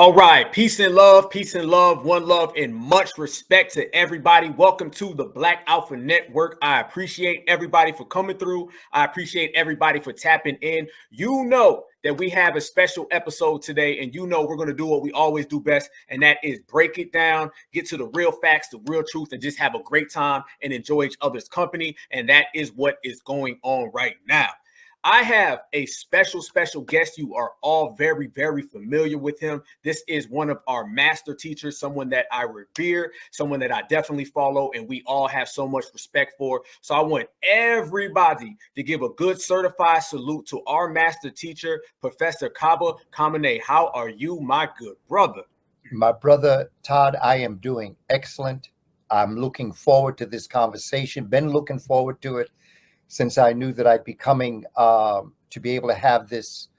All right, peace and love, one love, and much respect to everybody. Welcome to the Black Alpha Network. I appreciate everybody for coming through. I appreciate everybody for tapping in. You know that we have a special episode today, and you know we're going to do what we always do best, and that is break it down, get to the real facts, the real truth, and just have a great time and enjoy each other's company. And that is what is going on right now. I have a special guest. You are all very familiar with him. This is one of our master teachers, someone that I revere, someone that I definitely follow, and we all have so much respect for. So I want everybody to give a good certified salute to our master teacher, Professor Kaba Kamene. How are you, my good brother? My brother Todd, I am doing excellent. I'm looking forward to this conversation. Been looking forward to it since I knew that I'd be coming to be able to have this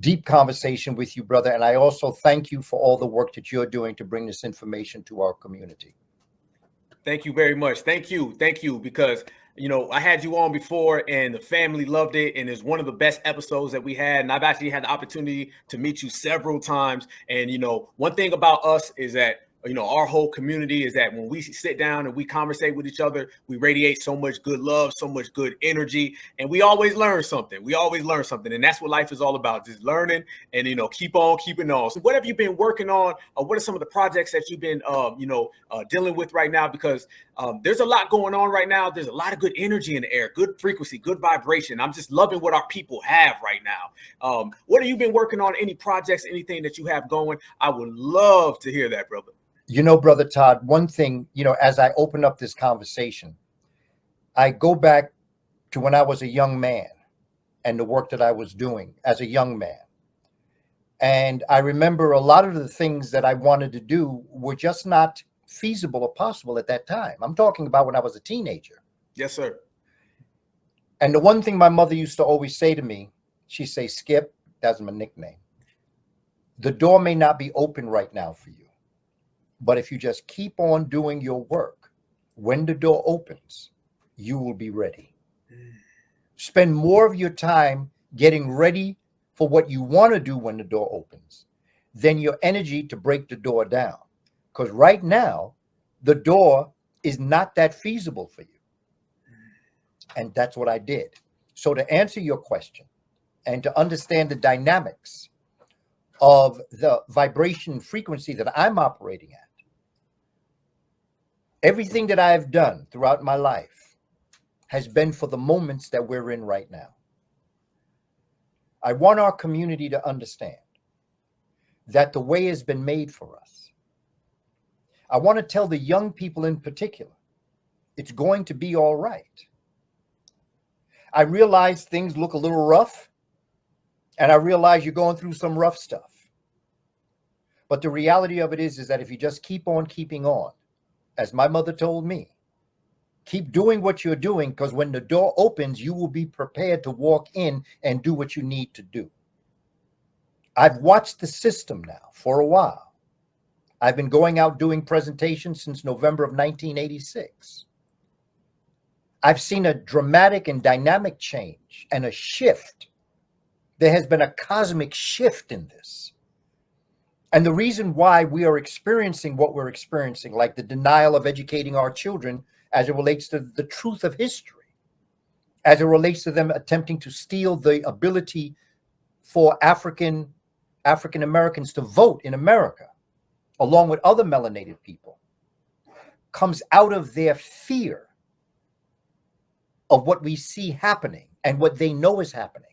deep conversation with you, brother. And I also thank you for all the work that you're doing to bring this information to our community. Thank you very much. Thank you. Because, you know, I had you on before and the family loved it. And it's one of the best episodes that we had. And I've actually had the opportunity to meet you several times. And, you know, one thing about us is that, you know, our whole community is that when we sit down and we conversate with each other, we radiate so much good love, so much good energy, and we always learn something. And that's what life is all about, just learning and, you know, keep on keeping on. So what have you been working on? What are some of the projects that you've been, dealing with right now? Because there's a lot going on right now. There's a lot of good energy in the air, good frequency, good vibration. I'm just loving what our people have right now. What have you been working on? Any projects, anything that you have going? I would love to hear that, brother. You know, brother Todd, one thing, you know, as I open up this conversation, I go back to when I was a young man and the work that I was doing as a young man. And I remember a lot of the things that I wanted to do were just not feasible or possible at that time. I'm talking about when I was a teenager. Yes, sir. And the one thing my mother used to always say to me, she'd say, Skip, that's my nickname. The door may not be open right now for you, but if you just keep on doing your work, when the door opens, you will be ready. Spend more of your time getting ready for what you want to do when the door opens than your energy to break the door down. Because right now, the door is not that feasible for you. And that's what I did. So to answer your question and to understand the dynamics of the vibration frequency that I'm operating at, everything that I've done throughout my life has been for the moments that we're in right now. I want our community to understand that the way has been made for us. I want to tell the young people in particular, it's going to be all right. I realize things look a little rough, and I realize you're going through some rough stuff. But the reality of it is that if you just keep on keeping on, as my mother told me, keep doing what you're doing, because when the door opens, you will be prepared to walk in and do what you need to do. I've watched the system now for a while. I've been going out doing presentations since November of 1986. I've seen a dramatic and dynamic change and a shift. There has been a cosmic shift in this. And the reason why we are experiencing what we're experiencing, like the denial of educating our children as it relates to the truth of history, as it relates to them attempting to steal the ability for African Americans to vote in America, along with other melanated people, comes out of their fear of what we see happening and what they know is happening.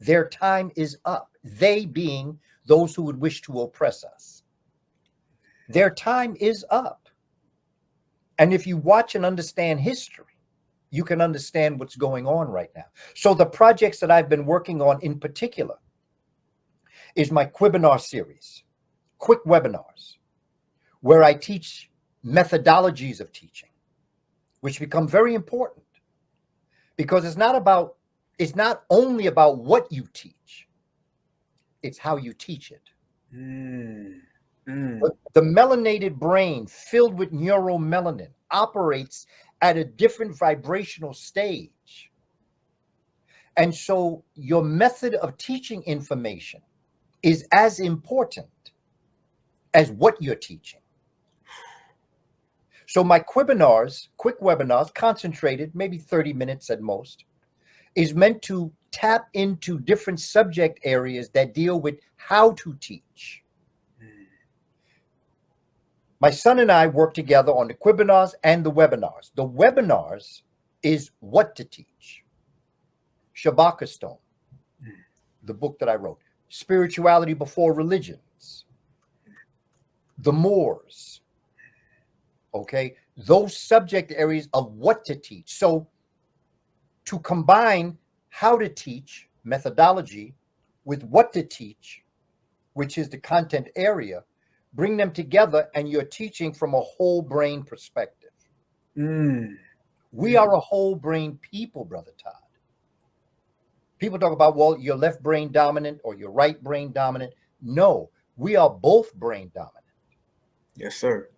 Their time is up. They being those who would wish to oppress us. Their time is up. And if you watch and understand history, you can understand what's going on right now. So the projects that I've been working on in particular is my webinar series, quick webinars, where I teach methodologies of teaching, which become very important because it's not only about what you teach, it's how you teach it. The melanated brain filled with neuromelanin operates at a different vibrational stage. And so your method of teaching information is as important as what you're teaching. So my quick webinars, concentrated, maybe 30 minutes at most, is meant to tap into different subject areas that deal with how to teach. My son and I work together on the webinars and the webinars. The webinars is what to teach. Shabaka Stone, the book that I wrote. Spirituality Before Religions. The Moors. Okay, those subject areas of what to teach. So to combine how to teach, methodology, with what to teach, which is the content area, bring them together, and you're teaching from a whole brain perspective. We are a whole brain people, Brother Todd. People talk about, well, you're left brain dominant or you're right brain dominant. No, we are both brain dominant. Yes, sir.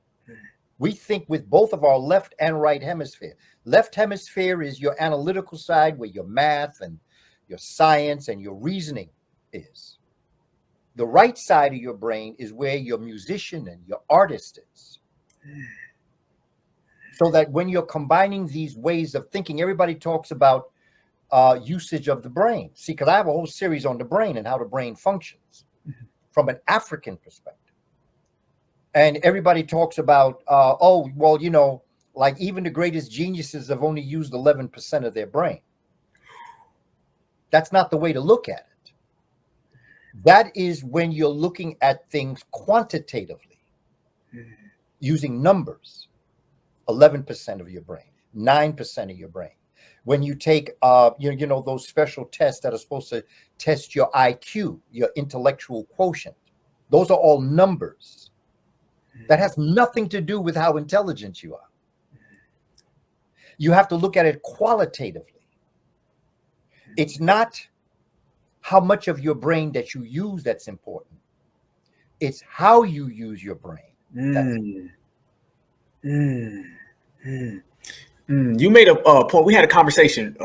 We think with both of our left and right hemisphere. Left hemisphere is your analytical side, where your math and your science and your reasoning is. The right side of your brain is where your musician and your artist is. So that when you're combining these ways of thinking, everybody talks about usage of the brain. See, because I have a whole series on the brain and how the brain functions from an African perspective. And everybody talks about, oh, well, you know, like even the greatest geniuses have only used 11% of their brain. That's not the way to look at it. That is when you're looking at things quantitatively, using numbers. 11% of your brain, 9% of your brain. When you take, you know, those special tests that are supposed to test your IQ, your intellectual quotient, those are all numbers. That has nothing to do with how intelligent you are. You have to look at it qualitatively. It's not how much of your brain that you use that's important. It's how you use your brain. You made a point. We had a conversation,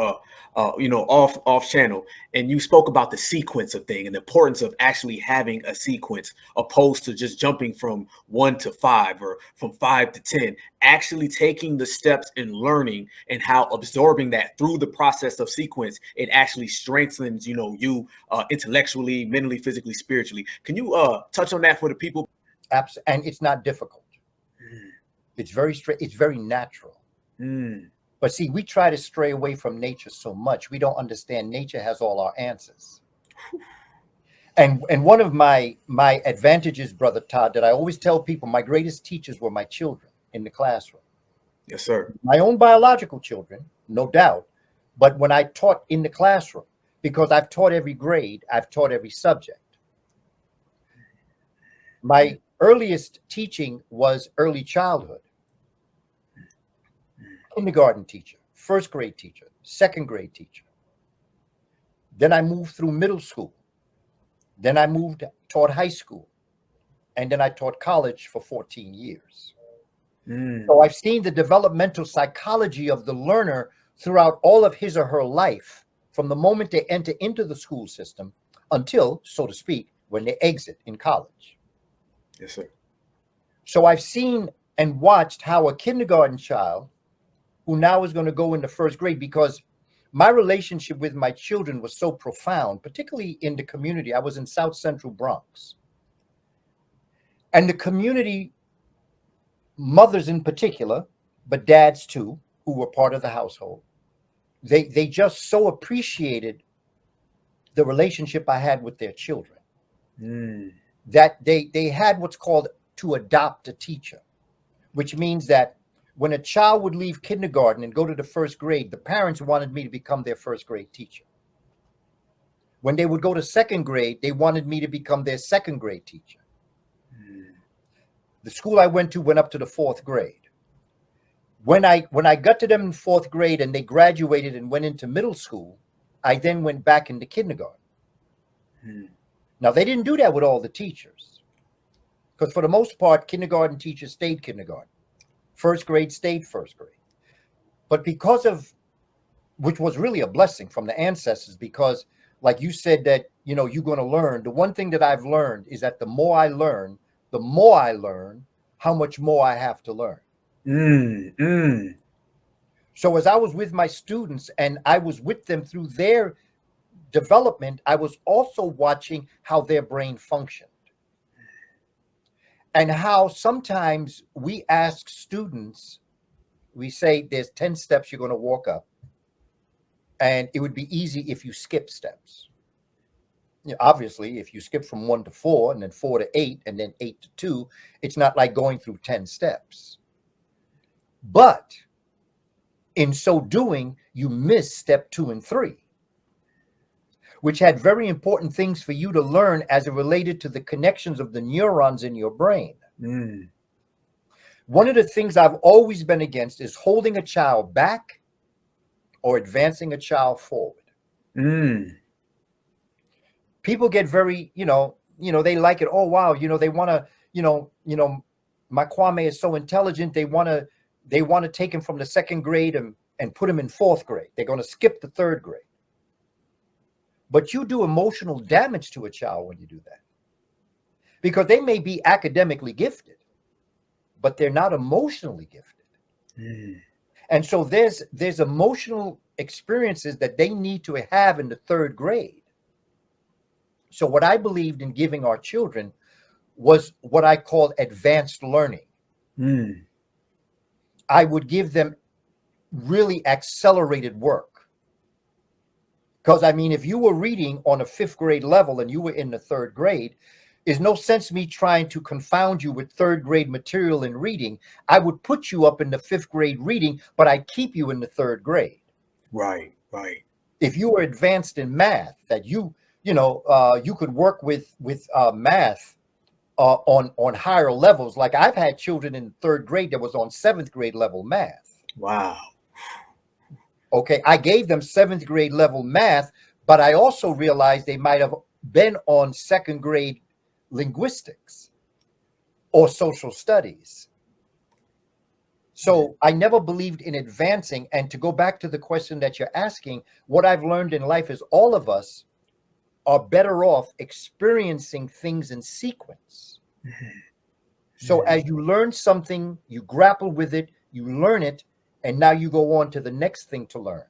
you know, off channel, and you spoke about the sequence of thing and the importance of actually having a sequence, opposed to just jumping from 1 to 5 or from 5 to 10. Actually taking the steps and learning, and how absorbing that through the process of sequence, it actually strengthens, you know, you intellectually, mentally, physically, spiritually. Can you touch on that for the people? Absolutely, and it's not difficult. It's very straight. It's very natural. But see, we try to stray away from nature so much. We don't understand nature has all our answers. And one of my advantages, Brother Todd, that I always tell people, my greatest teachers were my children in the classroom. Yes, sir. My own biological children, no doubt. But when I taught in the classroom, because I've taught every grade, I've taught every subject. My earliest teaching was early childhood. Kindergarten teacher, first grade teacher, second grade teacher. Then I moved through middle school. Then I taught high school. And then I taught college for 14 years. So I've seen the developmental psychology of the learner throughout all of his or her life, from the moment they enter into the school system until, so to speak, when they exit in college. Yes, sir. So I've seen and watched how a kindergarten child, who now is going to go into first grade, because my relationship with my children was so profound, particularly in the community. I was in South Central Bronx. And the community, mothers in particular, but dads too, who were part of the household, they just so appreciated the relationship I had with their children, that they had what's called to adopt a teacher, which means that when a child would leave kindergarten and go to the first grade, the parents wanted me to become their first grade teacher. When they would go to second grade, they wanted me to become their second grade teacher. The school I went to went up to the fourth grade. When I got to them in fourth grade and they graduated and went into middle school, I then went back into kindergarten. Now, they didn't do that with all the teachers, because for the most part, kindergarten teachers stayed kindergarten. First grade stayed first grade. But because of, which was really a blessing from the ancestors, because like you said that, you know, you're going to learn. The one thing that I've learned is that the more I learn, the more I learn, how much more I have to learn. So as I was with my students and I was with them through their development, I was also watching how their brain functioned. And how sometimes we ask students, we say there's 10 steps you're going to walk up, and it would be easy if you skip steps. You know, obviously, if you skip from 1 to 4 and then 4 to 8 and then 8 to 2, it's not like going through 10 steps. But in so doing, you miss step 2 and 3, which had very important things for you to learn as it related to the connections of the neurons in your brain. One of the things I've always been against is holding a child back or advancing a child forward. People get very, they like it. Oh, wow. They want to, my Kwame is so intelligent. They want to take him from the 2nd grade and put him in 4th grade. They're going to skip the 3rd grade. But you do emotional damage to a child when you do that, because they may be academically gifted, but they're not emotionally gifted. And so there's emotional experiences that they need to have in the 3rd grade. So what I believed in giving our children was what I called advanced learning. I would give them really accelerated work. Because, I mean, if you were reading on a 5th grade level and you were in the 3rd grade, there's no sense me trying to confound you with 3rd grade material in reading. I would put you up in the 5th grade reading, but I keep you in the 3rd grade. Right. If you were advanced in math, that you could work with math on higher levels. Like I've had children in 3rd grade that was on 7th grade level math. Wow. Okay, I gave them 7th grade level math, but I also realized they might have been on 2nd grade linguistics or social studies. So I never believed in advancing. And to go back to the question that you're asking, what I've learned in life is all of us are better off experiencing things in sequence. So as you learn something, you grapple with it, you learn it, and now you go on to the next thing to learn.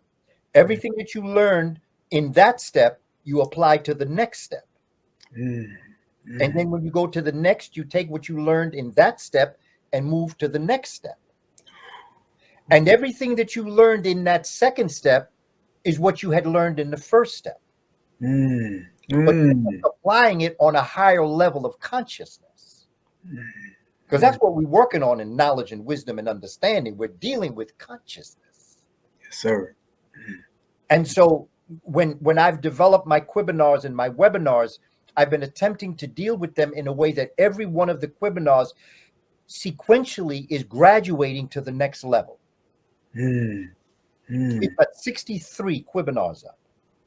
Everything that you learned in that step, you apply to the next step. And then when you go to the next, you take what you learned in that step and move to the next step. And everything that you learned in that 2nd step is what you had learned in the 1st step. But applying it on a higher level of consciousness. Because that's what we're working on in knowledge and wisdom and understanding. We're dealing with consciousness. Yes, sir. And so when I've developed my webinars and my webinars, I've been attempting to deal with them in a way that every one of the webinars sequentially is graduating to the next level. We've got 63 webinars up.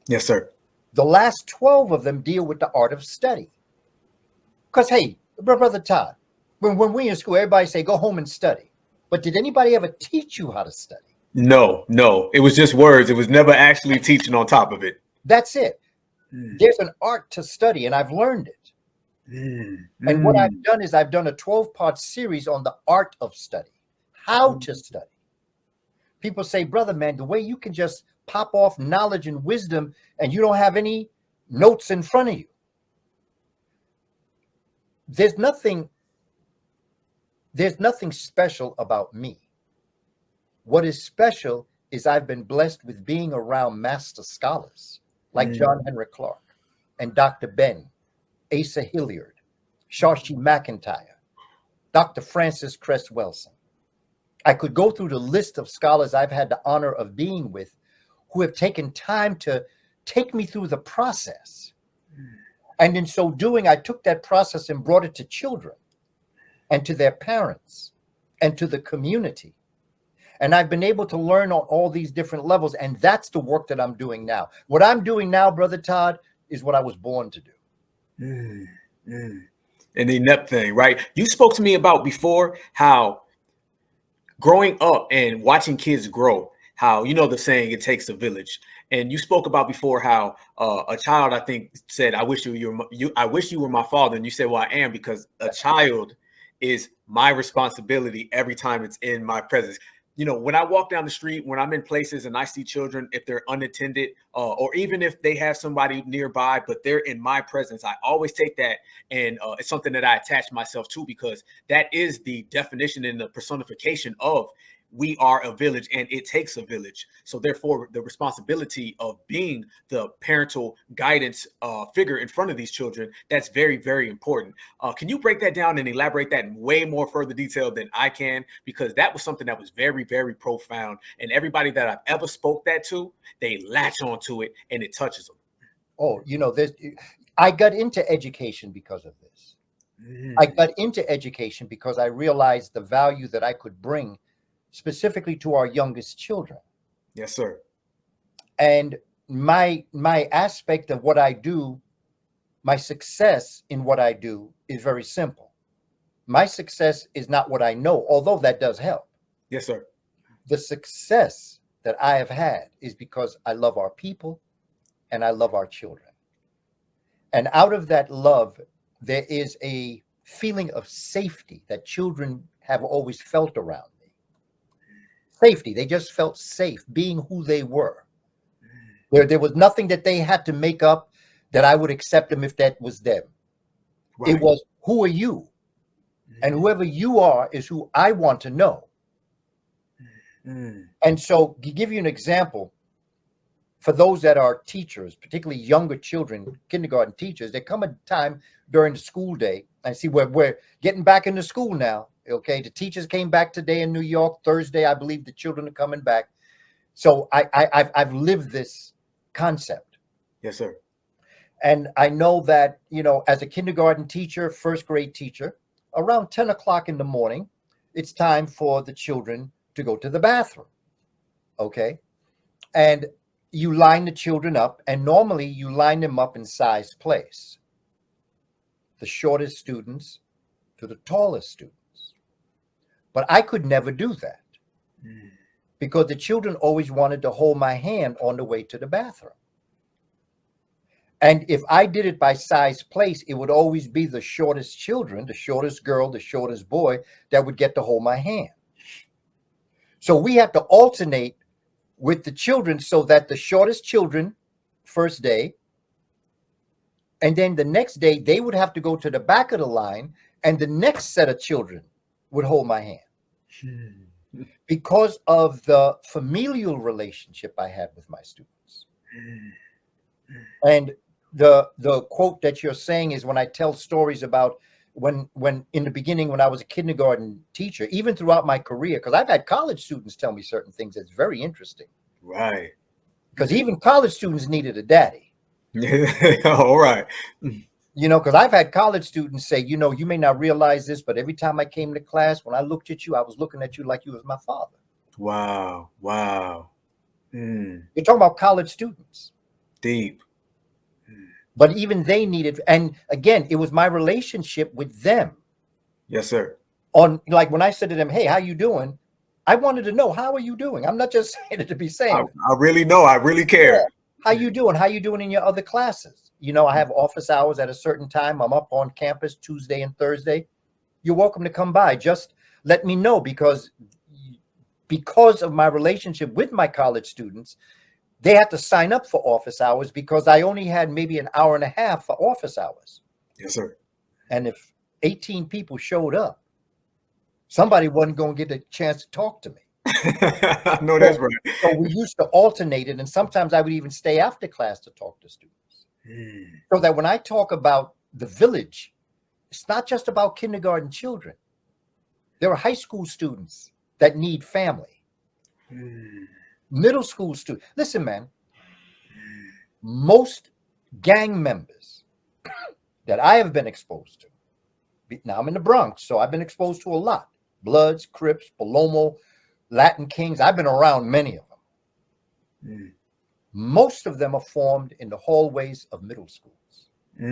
Yes, sir. The last 12 of them deal with the art of study. Because, hey, Brother Todd, when we in school, everybody say, go home and study. But did anybody ever teach you how to study? No. It was just words. It was never actually teaching on top of it. That's it. There's an art to study, and I've learned it. And what I've done is I've done a 12-part series on the art of study, how to study. People say, brother, man, the way you can just pop off knowledge and wisdom and you don't have any notes in front of you. There's nothing special about me. What is special is I've been blessed with being around master scholars like John Henrik Clark and Dr. Ben, Asa Hilliard, Shashi McIntyre, Dr. Francis Cress Wilson. I could go through the list of scholars I've had the honor of being with who have taken time to take me through the process. And in so doing, I took that process and brought it to children and to their parents and to the community. And I've been able to learn on all these different levels. And that's the work that I'm doing now. What I'm doing now, Brother Todd, is what I was born to do. An inept thing, right? You spoke to me about before how growing up and watching kids grow, how, the saying, it takes a village. And you spoke about before how a child, I think, said, I wish you were my father. And you said, well, I am, because a child is my responsibility every time it's in my presence. When I walk down the street, when I'm in places and I see children, if they're unattended, or even if they have somebody nearby, but they're in my presence, I always take that. And it's something that I attach myself to, because that is the definition and the personification of we are a village, and it takes a village. So therefore, the responsibility of being the parental guidance figure in front of these children, that's very, very important. Can you break that down and elaborate that in way more further detail than I can? Because that was something that was very, very profound. And everybody that I've ever spoke that to, they latch onto it and it touches them. Oh, I got into education because of this. I got into education because I realized the value that I could bring specifically to our youngest children. Yes, sir. And my aspect of what I do, my success in what I do, is very simple. My success is not what I know, although that does help. Yes, sir. The success that I have had is because I love our people and I love our children. And out of that love, there is a feeling of safety that children have always felt around me. Safety. They just felt safe being who they were. There was nothing that they had to make up that I would accept them if that was them. Right. It was, who are you? And whoever you are is who I want to know. And so, to give you an example, for those that are teachers, particularly younger children, kindergarten teachers, there come a time during the school day, and see, we're getting back into school now. Okay, the teachers came back today in New York. Thursday, I believe the children are coming back. So I've lived this concept. Yes, sir. And I know that, as a kindergarten teacher, first grade teacher, around 10 o'clock in the morning, it's time for the children to go to the bathroom. Okay, and you line the children up, and normally you line them up in size place. The shortest students to the tallest students. But I could never do that because the children always wanted to hold my hand on the way to the bathroom. And if I did it by size place, it would always be the shortest children, the shortest girl, the shortest boy that would get to hold my hand. So we had to alternate with the children so that the shortest children, first day, and then the next day, they would have to go to the back of the line, and the next set of children would hold my hand. Because of the familial relationship I had with my students. And the quote that you're saying is, when I tell stories about when in the beginning, when I was a kindergarten teacher, even throughout my career, because I've had college students tell me certain things that's very interesting. Right. Because even college students needed a daddy. All right. Because I've had college students say, you may not realize this, but every time I came to class, when I looked at you, I was looking at you like you was my father. Wow. Wow. You're talking about college students. Deep. But even they needed, and again, it was my relationship with them. Yes, sir. On, like, when I said to them, hey, how you doing? I wanted to know, how are you doing? I'm not just saying it to be saying. I really know. I really care. Yeah. How you doing? How you doing in your other classes? I have office hours at a certain time. I'm up on campus Tuesday and Thursday. You're welcome to come by. Just let me know, because of my relationship with my college students, they had to sign up for office hours because I only had maybe an hour and a half for office hours. Yes, sir. And if 18 people showed up, somebody wasn't going to get a chance to talk to me. No, that's right. So we used to alternate it, and sometimes I would even stay after class to talk to students. So that when I talk about the village, it's not just about kindergarten children. There are high school students that need family. Middle school students. Listen, man, most gang members that I have been exposed to, now I'm in the Bronx, so I've been exposed to a lot. Bloods, Crips, Palomo, Latin Kings. I've been around many of them. Most of them are formed in the hallways of middle schools. Because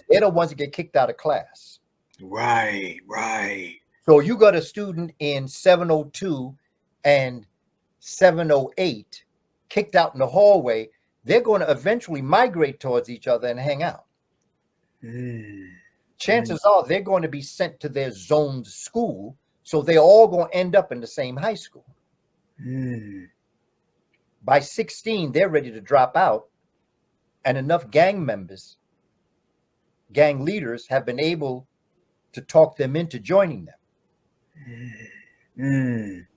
they're the ones that get kicked out of class. Right, right. So you got a student in 702 and 708 kicked out in the hallway, they're going to eventually migrate towards each other and hang out. Chances are they're going to be sent to their zoned school, so they're all going to end up in the same high school. By 16, they're ready to drop out, and enough gang members, gang leaders have been able to talk them into joining them.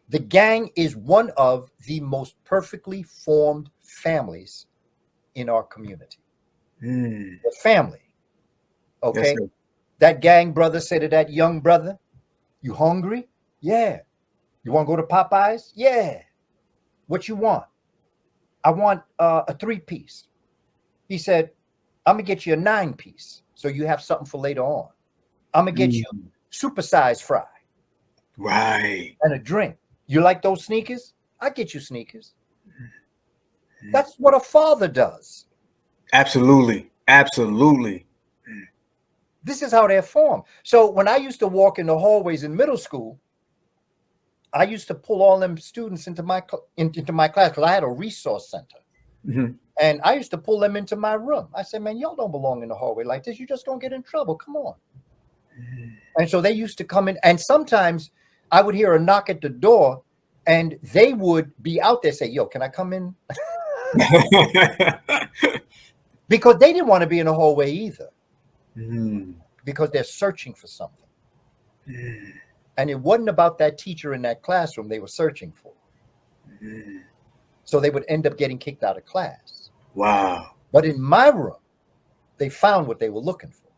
The gang is one of the most perfectly formed families in our community. The family. Okay. Yes, that gang brother said to that young brother, "You hungry? Yeah. You want to go to Popeyes? Yeah. What you want? I want a 3-piece. He said, "I'm going to get you a 9-piece so you have something for later on. I'm going to get you supersized fry. Right. And a drink. You like those sneakers? I get you sneakers." That's what a father does. Absolutely. Absolutely. This is how they're formed. So when I used to walk in the hallways in middle school, I used to pull all them students into my class because I had a resource center. And I used to pull them into my room. I said, "Man, y'all don't belong in the hallway like this. You're just going to get in trouble. Come on." And so they used to come in. And sometimes I would hear a knock at the door and they would be out there say, "Yo, can I come in?" Because they didn't want to be in the hallway either. Because they're searching for something. And it wasn't about that teacher in that classroom they were searching for. So they would end up getting kicked out of class. Wow. But in my room, they found what they were looking for.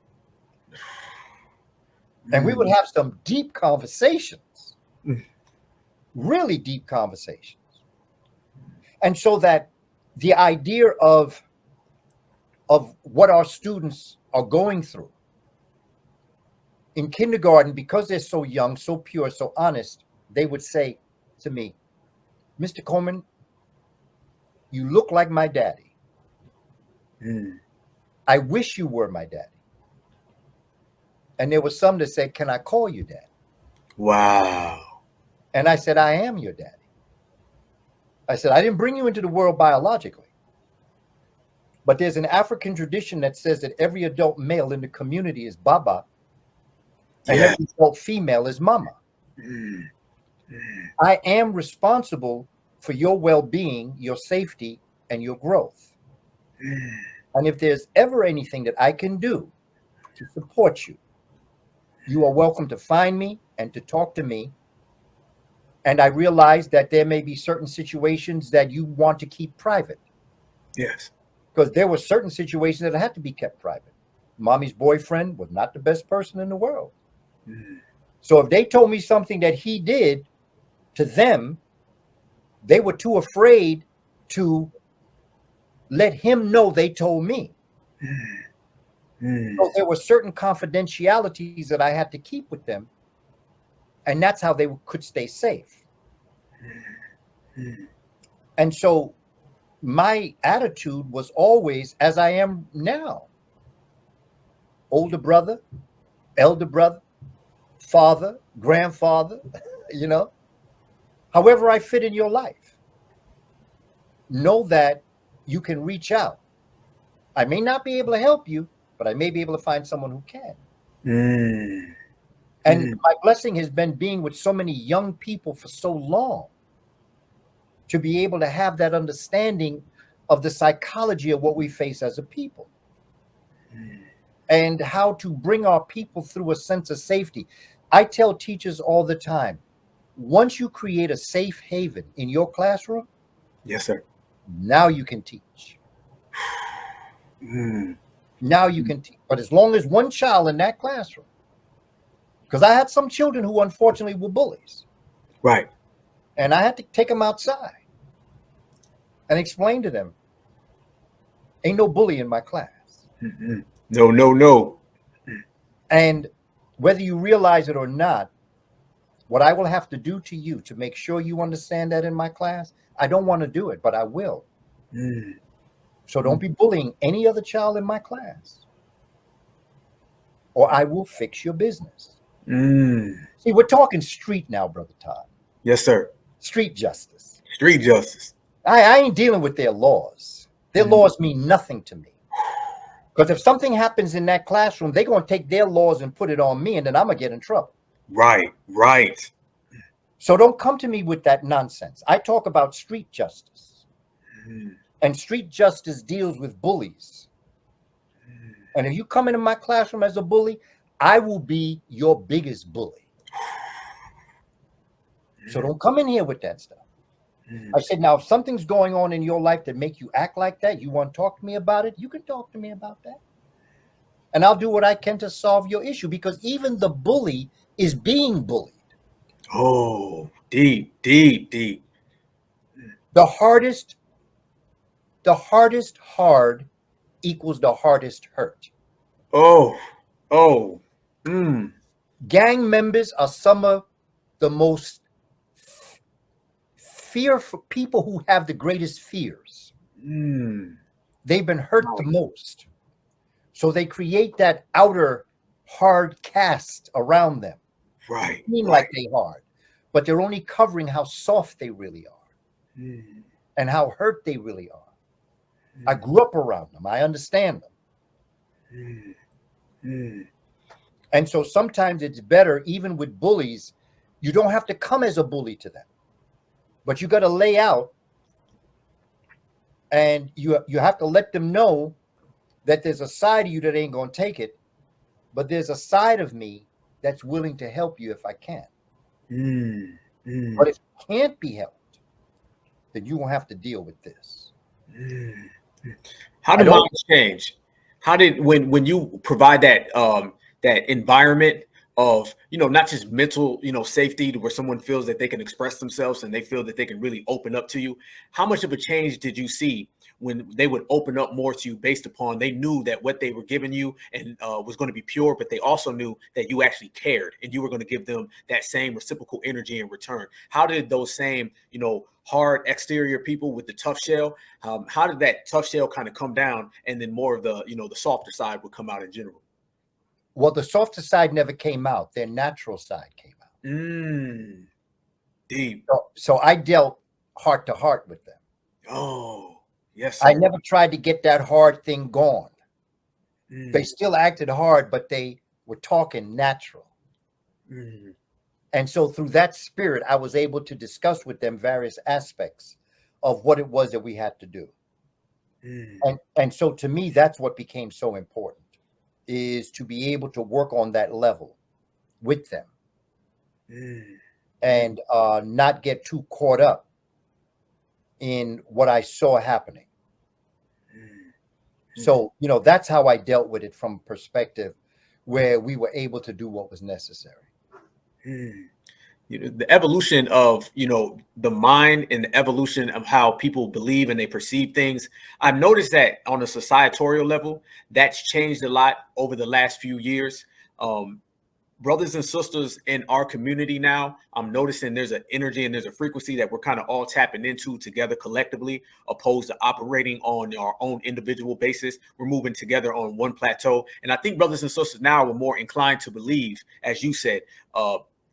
And we would have some deep conversations, really deep conversations. And so that the idea of what our students are going through in kindergarten, because they're so young, so pure, so honest, they would say to me, "Mr. Coleman, you look like my daddy. I wish you were my daddy." And there was some that said, "Can I call you daddy?" Wow. And I said, "I am your daddy." I said, "I didn't bring you into the world biologically. But there's an African tradition that says that every adult male in the community is Baba, and every adult female is Mama. I am responsible for your well-being, your safety, and your growth. And if there's ever anything that I can do to support you, you are welcome to find me and to talk to me. And I realize that there may be certain situations that you want to keep private." Yes. Because there were certain situations that had to be kept private. Mommy's boyfriend was not the best person in the world. So if they told me something that he did to them, they were too afraid to let him know they told me. So there were certain confidentialities that I had to keep with them. And that's how they could stay safe. And so my attitude was always, as I am now, older brother, elder brother, father, grandfather, however I fit in your life. Know that you can reach out. I may not be able to help you, but I may be able to find someone who can. And my blessing has been being with so many young people for so long, to be able to have that understanding of the psychology of what we face as a people, and how to bring our people through a sense of safety. I tell teachers all the time, once you create a safe haven in your classroom, Yes, sir. now you can teach. Now you can teach. But as long as one child in that classroom, because I had some children who unfortunately were bullies. Right. And I had to take them outside and explain to them, ain't no bully in my class. No. And whether you realize it or not, what I will have to do to you to make sure you understand that in my class, I don't want to do it, but I will. So don't be bullying any other child in my class, or I will fix your business. See, we're talking street now, Brother Todd. Yes, sir. Street justice. Street justice. I ain't dealing with their laws. Their laws mean nothing to me. Because if something happens in that classroom, they're going to take their laws and put it on me, and then I'm going to get in trouble. Right, right. So don't come to me with that nonsense. I talk about street justice. And street justice deals with bullies. And if you come into my classroom as a bully, I will be your biggest bully. So don't come in here with that stuff. I said, now, if something's going on in your life that make you act like that, you want to talk to me about it, you can talk to me about that. And I'll do what I can to solve your issue, because even the bully is being bullied. Oh, deep, deep, deep. The hardest hard equals the hardest hurt. Oh. Gang members are some of the most fearful people who have the greatest fears. They've been hurt the most. So they create that outer hard cast around them. Right. Seem like they hard, but they're only covering how soft they really are and how hurt they really are. I grew up around them. I understand them. And so sometimes it's better, even with bullies, you don't have to come as a bully to them, but you got to lay out, and you have to let them know that there's a side of you that ain't going to take it, but there's a side of me that's willing to help you if I can. But if it can't be helped, then you won't have to deal with this. How did minds change? How did when you provide that that environment of, not just mental, safety, to where someone feels that they can express themselves and they feel that they can really open up to you? How much of a change did you see when they would open up more to you based upon they knew that what they were giving you and was going to be pure, but they also knew that you actually cared and you were going to give them that same reciprocal energy in return? How did those same, hard exterior people with the tough shell, how did that tough shell kind of come down, and then more of the, the softer side would come out in general? Well, the softer side never came out. Their natural side came out. Deep. So I dealt heart to heart with them. Oh, yes, sir. I never tried to get that hard thing gone. They still acted hard, but they were talking natural. And so through that spirit, I was able to discuss with them various aspects of what it was that we had to do. And so to me, that's what became so important, is to be able to work on that level with them and not get too caught up in what I saw happening. So, that's how I dealt with it, from a perspective where we were able to do what was necessary. The evolution of, the mind and the evolution of how people believe and they perceive things. I've noticed that on a societal level, that's changed a lot over the last few years. Brothers and sisters in our community now, I'm noticing there's an energy and there's a frequency that we're kind of all tapping into together collectively, opposed to operating on our own individual basis. We're moving together on one plateau. And I think brothers and sisters now are more inclined to believe, as you said,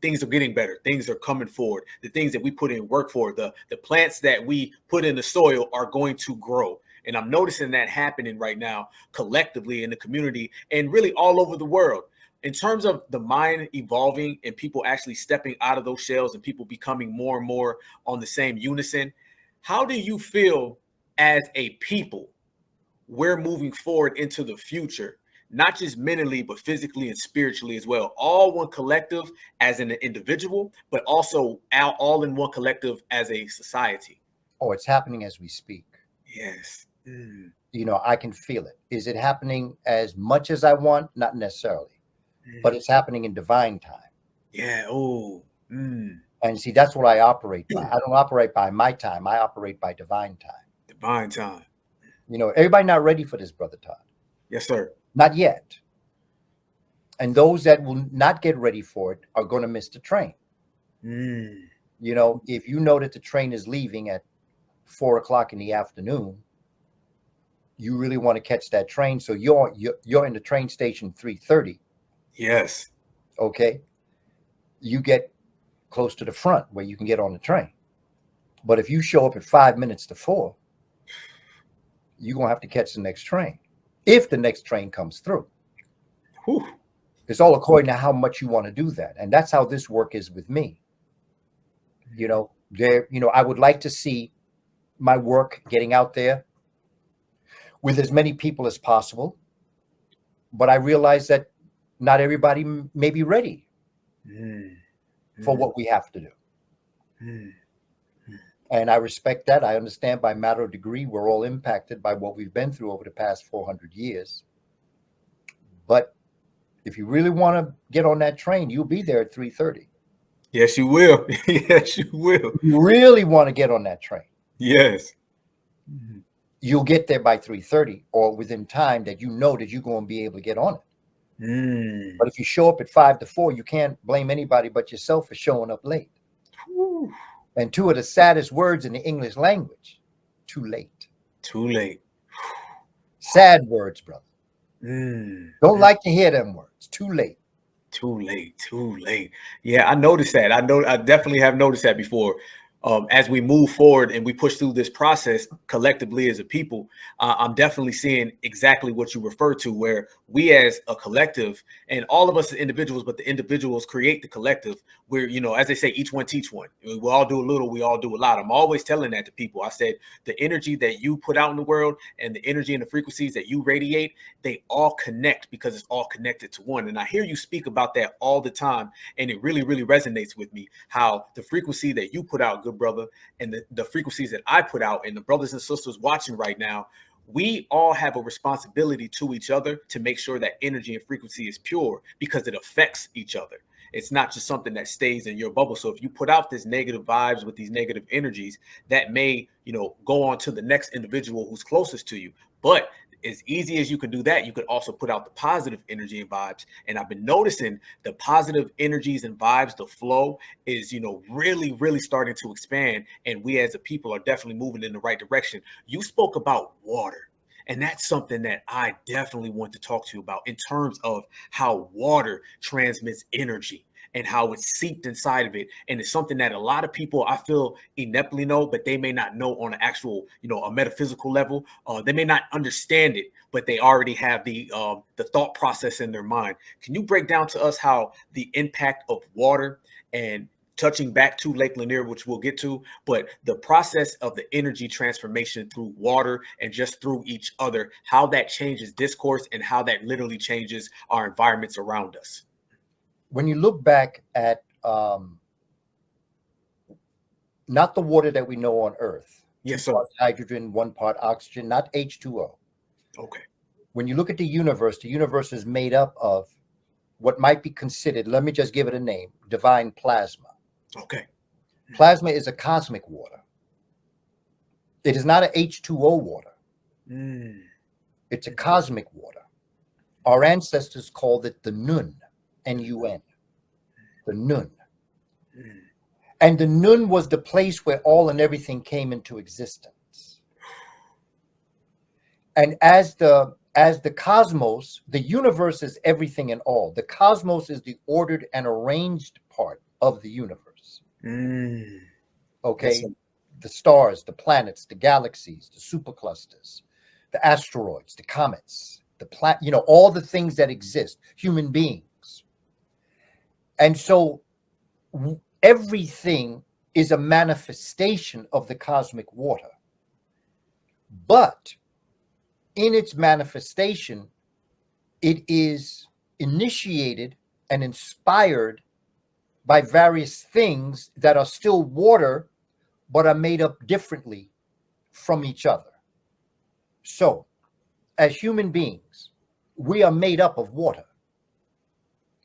things are getting better. Things are coming forward. The things that we put in work for, the plants that we put in the soil are going to grow. And I'm noticing that happening right now collectively in the community and really all over the world. In terms of the mind evolving and people actually stepping out of those shells and people becoming more and more on the same unison, how do you feel as a people we're moving forward into the future, not just mentally, but physically and spiritually as well? All one collective as an individual, but also all in one collective as a society. Oh, it's happening as we speak. Yes. I can feel it. Is it happening as much as I want? Not necessarily. But it's happening in divine time. Yeah. Oh. And see, that's what I operate by. I don't operate by my time. I operate by divine time. Divine time. Everybody not ready for this, Brother Todd. Yes, sir. Not yet. And those that will not get ready for it are going to miss the train. If you know that the train is leaving at 4:00 in the afternoon, you really want to catch that train. So you're in the train station 3:30. Yes. Okay. You get close to the front where you can get on the train. But if you show up at 5 minutes to 4, you're going to have to catch the next train if the next train comes through. Whew. It's all according to how much you want to do that. And that's how this work is with me. I would like to see my work getting out there with as many people as possible. But I realize that not everybody may be ready for what we have to do. And I respect that. I understand by matter of degree, we're all impacted by what we've been through over the past 400 years. But if you really want to get on that train, you'll be there at 3:30. Yes, you will. Yes, you will. If you really want to get on that train. Yes. You'll get there by 3:30 or within time that you know that you're going to be able to get on it. But if you show up at 5 to 4, you can't blame anybody but yourself for showing up late. Whew. And two of the saddest words in the English language, too late. Too late. Sad words, brother. Don't like to hear them words. Too late. Too late. Too late. Yeah, I noticed that. I definitely have noticed that before. As we move forward and we push through this process collectively as a people, I'm definitely seeing exactly what you refer to, where we as a collective and all of us as individuals, but the individuals create the collective. We're, as they say, each one teach one. We all do a little, we all do a lot. I'm always telling that to people. I said, the energy that you put out in the world and the energy and the frequencies that you radiate, they all connect because it's all connected to one. And I hear you speak about that all the time. And it really, really resonates with me, how the frequency that you put out, good brother, and the frequencies that I put out, and the brothers and sisters watching right now, we all have a responsibility to each other to make sure that energy and frequency is pure, because it affects each other. It's not just something that stays in your bubble. So if you put out this negative vibes with these negative energies, that may, go on to the next individual who's closest to you. But as easy as you can do that, you could also put out the positive energy and vibes. And I've been noticing the positive energies and vibes, the flow is, really, really starting to expand. And we as a people are definitely moving in the right direction. You spoke about water. And that's something that I definitely want to talk to you about in terms of how water transmits energy and how it's seeped inside of it. And it's something that a lot of people, I feel, ineptly know, but they may not know on an actual, a metaphysical level. They may not understand it, but they already have the thought process in their mind. Can you break down to us how the impact of water, and touching back to Lake Lanier, which we'll get to, but the process of the energy transformation through water and just through each other, how that changes discourse and how that literally changes our environments around us? When you look back at not the water that we know on Earth, yes, 2 parts hydrogen, 1 part oxygen, not H2O. Okay. When you look at the universe is made up of what might be considered, let me just give it a name, divine plasma. Okay. Plasma is a cosmic water. It is not a H2O water. It's a cosmic water. Our ancestors called it the Nun, N-U-N, the Nun. And the Nun was the place where all and everything came into existence. And as the cosmos, the universe is everything and all. The cosmos is the ordered and arranged part of the universe. Okay, the stars, the planets, the galaxies, the superclusters, the asteroids, the comets, all the things that exist, human beings. And so everything is a manifestation of the cosmic water. But in its manifestation, it is initiated and inspired by various things that are still water, but are made up differently from each other. So, as human beings, we are made up of water.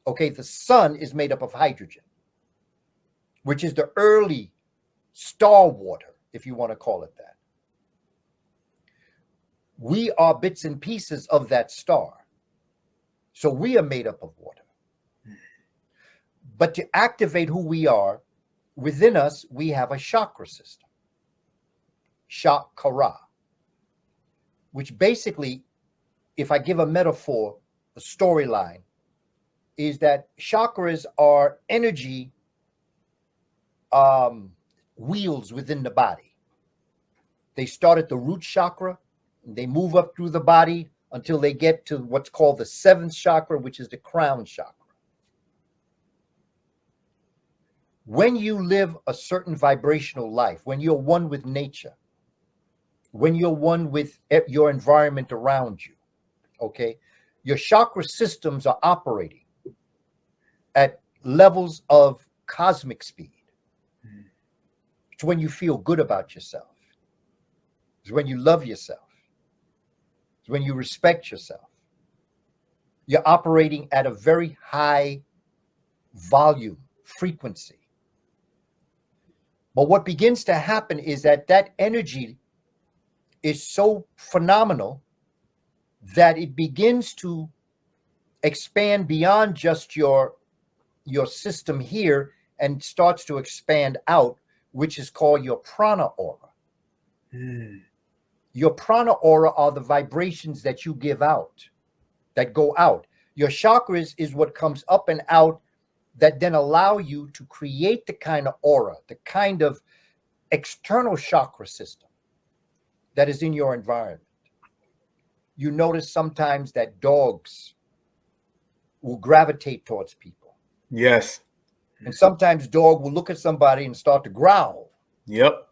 Okay, the sun is made up of hydrogen, which is the early star water, if you want to call it that. We are bits and pieces of that star. So we are made up of water. But to activate who we are, within us, we have a chakra system. Chakra. Which basically, if I give a metaphor, a storyline, is that chakras are energy wheels within the body. They start at the root chakra, and they move up through the body until they get to what's called the seventh chakra, which is the crown chakra. When you live a certain vibrational life, when you're one with nature, when you're one with your environment around you, okay, your chakra systems are operating at levels of cosmic speed. It's when you feel good about yourself. It's when you love yourself. It's when you respect yourself. You're operating at a very high volume, frequency. But what begins to happen is that that energy is so phenomenal that it begins to expand beyond just your system here and starts to expand out, which is called your prana aura. Your prana aura are the vibrations that you give out, that go out. Your chakras is what comes up and out that then allow you to create the kind of aura, the kind of external chakra system that is in your environment. You notice sometimes that dogs will gravitate towards people. Yes. And sometimes dog will look at somebody and start to growl. Yep.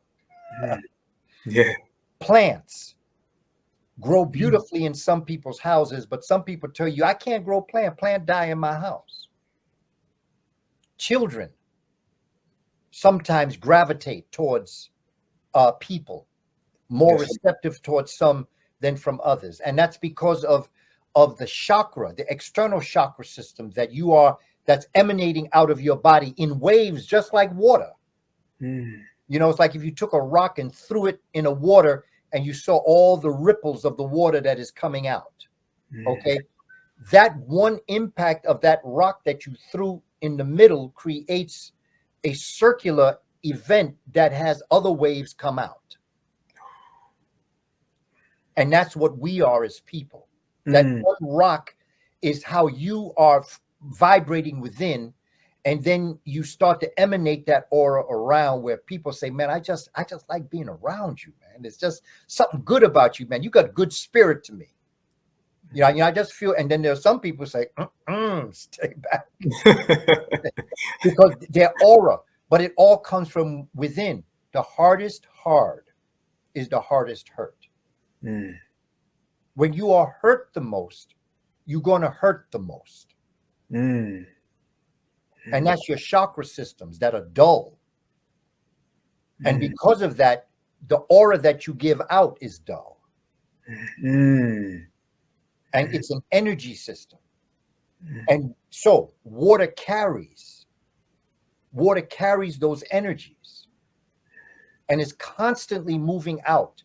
Yeah. Plants grow beautifully in some people's houses, but some people tell you, I can't grow plant die in my house. Children sometimes gravitate towards people, more receptive towards some than from others. And that's because of the chakra, the external chakra system that's emanating out of your body in waves, just like water. You know, it's like if you took a rock and threw it in a water and you saw all the ripples of the water that is coming out. Okay. That one impact of that rock that you threw in the middle creates a circular event that has other waves come out. And that's what we are as people. That one rock is how you are vibrating within, and then you start to emanate that aura around where people say, man, I just like being around you, man. It's just something good about you, man. You got good spirit to me. You know, I just feel, and then there's some people say, stay back. Because their aura, but it all comes from within. The hardest hard is the hardest hurt. When you are hurt the most, you're going to hurt the most. And that's your chakra systems that are dull. And because of that, the aura that you give out is dull. And it's an energy system. And so water carries those energies and is constantly moving out.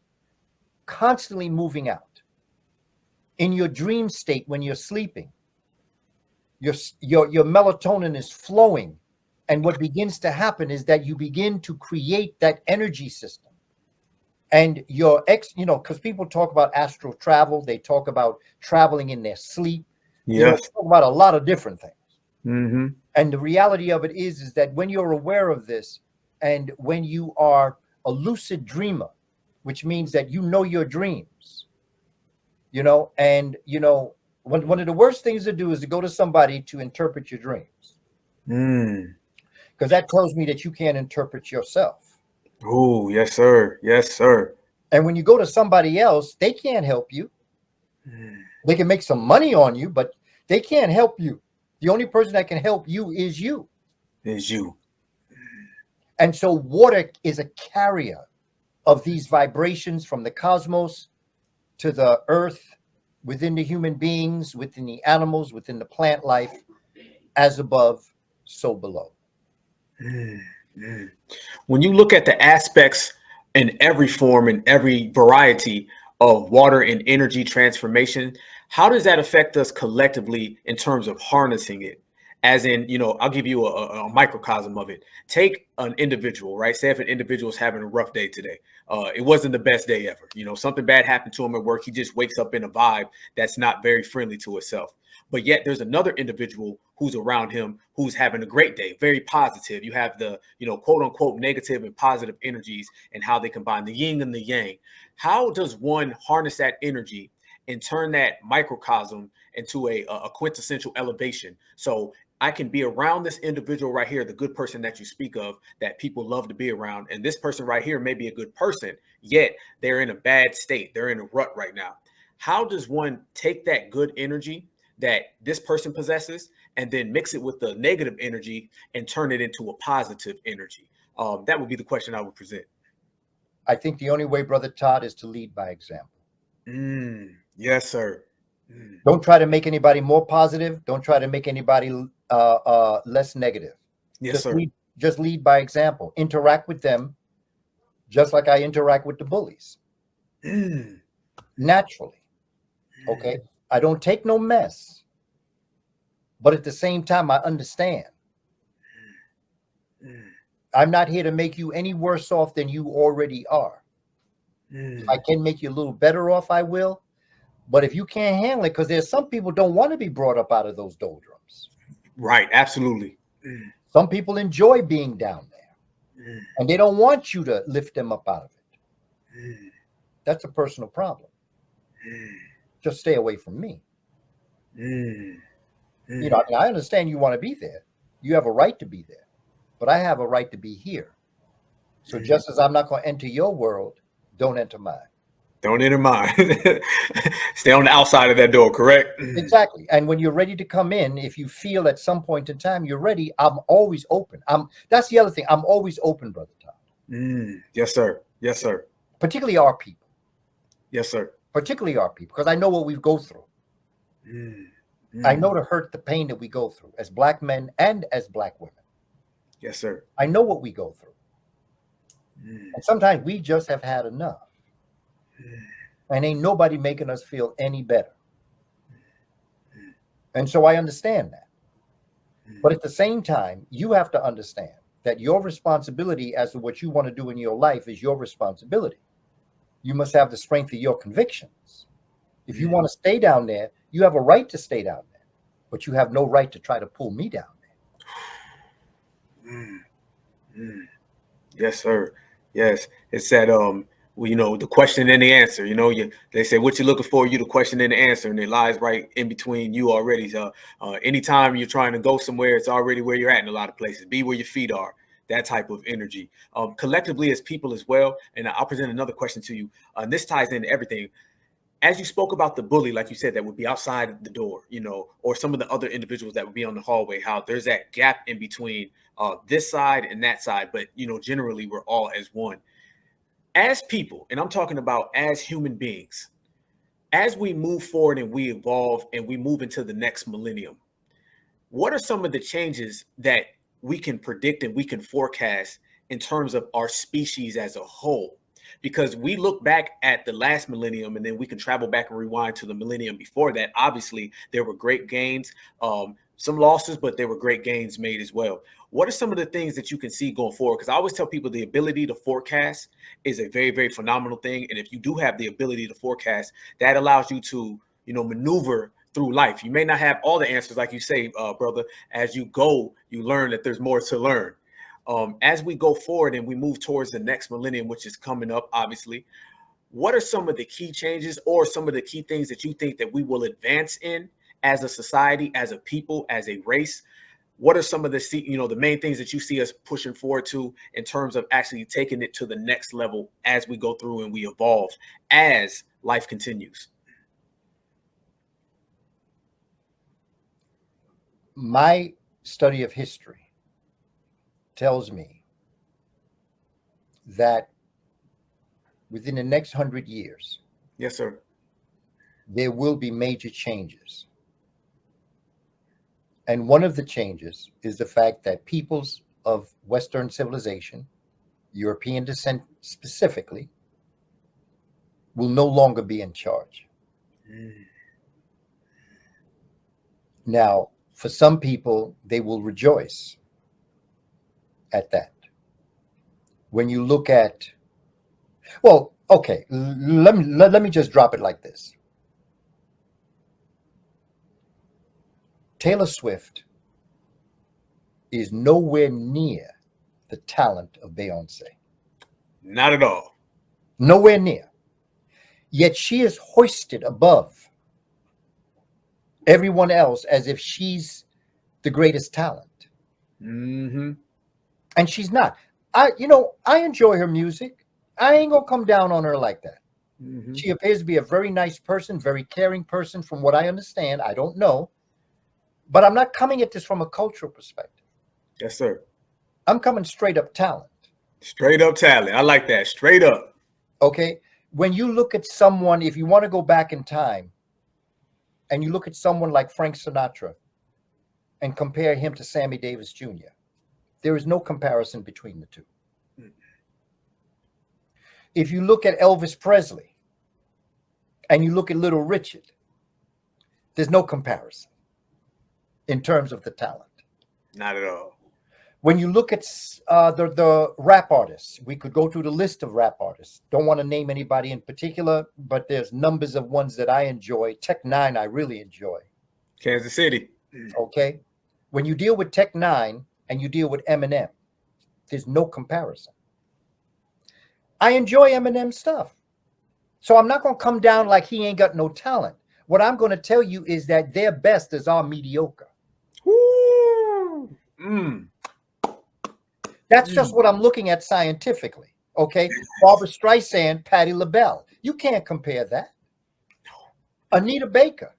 In your dream state, when you're sleeping, your melatonin is flowing. And what begins to happen is that you begin to create that energy system. And because people talk about astral travel, they talk about traveling in their sleep. They talk about a lot of different things. And the reality of it is that when you're aware of this, and when you are a lucid dreamer, which means that you know your dreams, and one of the worst things to do is to go to somebody to interpret your dreams. Because that tells me that you can't interpret yourself. Oh, yes, sir. Yes, sir. And when you go to somebody else, they can't help you. They can make some money on you, but they can't help you. The only person that can help you is you. And so water is a carrier of these vibrations from the cosmos to the earth, within the human beings, within the animals, within the plant life, as above, so below. When you look at the aspects in every form and every variety of water and energy transformation, how does that affect us collectively in terms of harnessing it? As in, I'll give you a microcosm of it. Take an individual, right? Say if an individual is having a rough day today. It wasn't the best day ever. Something bad happened to him at work. He just wakes up in a vibe that's not very friendly to itself. But yet there's another individual who's around him who's having a great day, very positive. You have the, quote unquote negative and positive energies and how they combine, the yin and the yang. How does one harness that energy and turn that microcosm into a quintessential elevation? So I can be around this individual right here, the good person that you speak of, that people love to be around. And this person right here may be a good person, yet they're in a bad state. They're in a rut right now. How does one take that good energy that this person possesses and then mix it with the negative energy and turn it into a positive energy? That would be the question I would present. I think the only way, Brother Todd, is to lead by example. Yes, sir. Don't try to make anybody more positive. Don't try to make anybody less negative. Yes, sir. Just lead by example. Interact with them just like I interact with the bullies. Naturally. Okay? I don't take no mess. But at the same time, I understand. I'm not here to make you any worse off than you already are. If I can make you a little better off, I will. But if you can't handle it, because there's some people don't want to be brought up out of those doldrums. Right, absolutely. Some people enjoy being down there, and they don't want you to lift them up out of it. That's a personal problem. Just stay away from me. I understand you want to be there. You have a right to be there, but I have a right to be here. So just as I'm not going to enter your world, don't enter mine. Don't enter mine. Stay on the outside of that door, correct? Exactly. And when you're ready to come in, if you feel at some point in time you're ready, I'm always open. That's the other thing. I'm always open, Brother Todd. Yes, sir. Yes, sir. Particularly our people. Yes, sir. Particularly our people, because I know what we go through. I know the hurt, the pain that we go through as Black men and as Black women. Yes, sir. I know what we go through. And sometimes we just have had enough. And ain't nobody making us feel any better. And so I understand that. But at the same time, you have to understand that your responsibility as to what you want to do in your life is your responsibility. You must have the strength of your convictions. If you want to stay down there, you have a right to stay down there. But you have no right to try to pull me down there. Yes, sir. Yes. It's that the question and the answer. They say what you're looking for, you the question and the answer, and it lies right in between you already. So anytime you're trying to go somewhere, it's already where you're at in a lot of places. Be where your feet are. That type of energy. Collectively as people as well. And I'll present another question to you. This ties into everything. As you spoke about the bully, like you said, that would be outside the door, or some of the other individuals that would be on the hallway, how there's that gap in between this side and that side. But, generally we're all as one. As people, and I'm talking about as human beings, as we move forward and we evolve and we move into the next millennium, what are some of the changes that we can predict and we can forecast in terms of our species as a whole? Because we look back at the last millennium and then we can travel back and rewind to the millennium before that. Obviously, there were great gains, some losses, but there were great gains made as well. What are some of the things that you can see going forward? Because I always tell people the ability to forecast is a very, very phenomenal thing. And if you do have the ability to forecast, that allows you to, maneuver through life. You may not have all the answers, like you say, brother. As you go, you learn that there's more to learn. As we go forward and we move towards the next millennium, which is coming up, obviously, what are some of the key changes or some of the key things that you think that we will advance in as a society, as a people, as a race? What are some of the, the main things that you see us pushing forward to in terms of actually taking it to the next level as we go through and we evolve as life continues? My study of history tells me that within the next 100 years, yes, sir, there will be major changes. And one of the changes is the fact that peoples of Western civilization, European descent specifically, will no longer be in charge. Now, for some people, they will rejoice at that. When you look at, well, okay, let me just drop it like this. Taylor Swift is nowhere near the talent of Beyonce. Not at all. Nowhere near. Yet she is hoisted above everyone else as if she's the greatest talent. Mm-hmm. And she's not. I enjoy her music. I ain't gonna come down on her like that. Mm-hmm. She appears to be a very nice person, very caring person, from what I understand. I don't know. But I'm not coming at this from a cultural perspective. Yes, sir. I'm coming straight up talent. Straight up talent. I like that. Straight up. Okay. When you look at someone, if you want to go back in time and you look at someone like Frank Sinatra and compare him to Sammy Davis Jr., there is no comparison between the two. If you look at Elvis Presley and you look at Little Richard, there's no comparison in terms of the talent. Not at all. When you look at the rap artists, we could go through the list of rap artists. Don't want to name anybody in particular, but there's numbers of ones that I enjoy. Tech Nine, I really enjoy. Kansas City. Okay. When you deal with Tech Nine and you deal with Eminem, there's no comparison. I enjoy Eminem's stuff. So I'm not going to come down like he ain't got no talent. What I'm going to tell you is that their best is our mediocre. Woo! Mm. That's just what I'm looking at scientifically. Okay. Barbara Streisand, Patti LaBelle. You can't compare that. No. Anita Baker.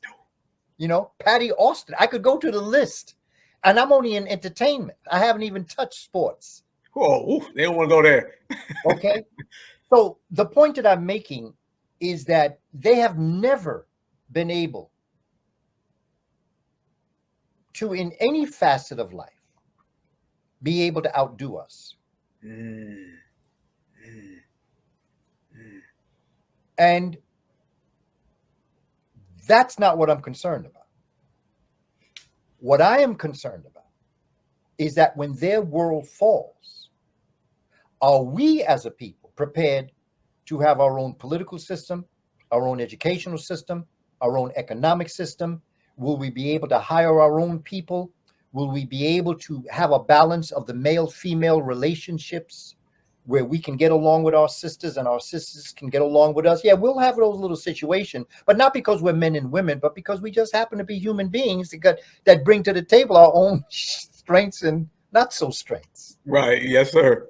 No. You know, Patty Austin. I could go to the list. And I'm only in entertainment. I haven't even touched sports. Oh, they don't want to go there. Okay. So the point that I'm making is that they have never been able to, in any facet of life, be able to outdo us. And that's not what I'm concerned about. What I am concerned about is that when their world falls, are we as a people prepared to have our own political system, our own educational system, our own economic system? Will we be able to hire our own people? Will we be able to have a balance of the male-female relationships where we can get along with our sisters and our sisters can get along with us? Yeah, we'll have those little situations, but not because we're men and women, but because we just happen to be human beings that bring to the table our own strengths and not so strengths. Right. Yes, sir.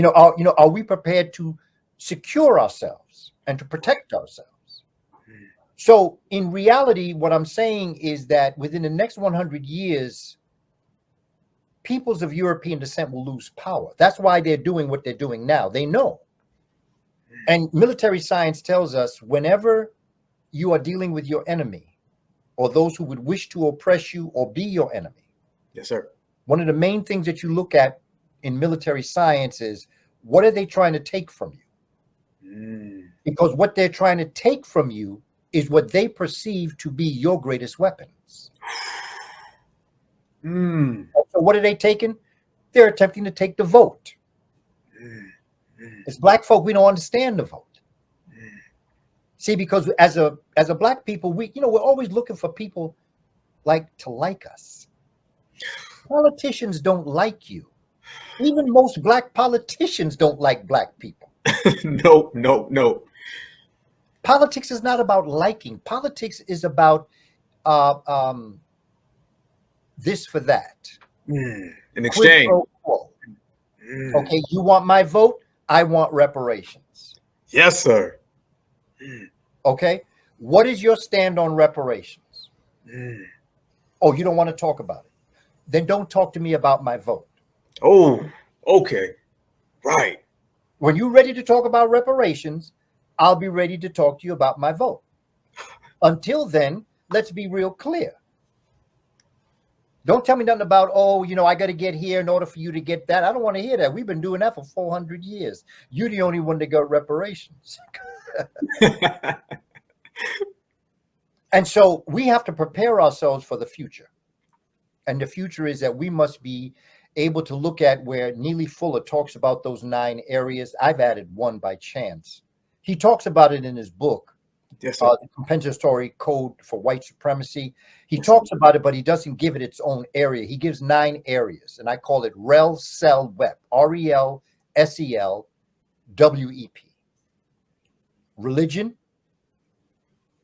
Are we prepared to secure ourselves and to protect ourselves? So in reality, what I'm saying is that within the next 100 years, peoples of European descent will lose power. That's why they're doing what they're doing now. They know. And military science tells us whenever you are dealing with your enemy or those who would wish to oppress you or be your enemy. Yes, sir. One of the main things that you look at in military science is what are they trying to take from you? Because what they're trying to take from you is what they perceive to be your greatest weapons. So what are they taking? They're attempting to take the vote. As Black folk, we don't understand the vote. See, because as a Black people, we're always looking for people to like us. Politicians don't like you. Even most Black politicians don't like Black people. No. Politics is not about liking. Politics is about this for that. In exchange. Okay, you want my vote? I want reparations. Yes, sir. Okay, what is your stand on reparations? Oh, you don't want to talk about it? Then don't talk to me about my vote. Oh, okay. Right. When you're ready to talk about reparations, I'll be ready to talk to you about my vote. Until then, let's be real clear. Don't tell me nothing about, I got to get here in order for you to get that. I don't want to hear that. We've been doing that for 400 years. You're the only one that got reparations. And so we have to prepare ourselves for the future. And the future is that we must be able to look at where Neely Fuller talks about those 9 areas. I've added one by chance. He talks about it in his book, Yes, sir. The compensatory code for white supremacy. He talks about it, but he doesn't give it its own area. He gives 9 areas, and I call it REL, SEL, WEP. RELSELWEP. Religion,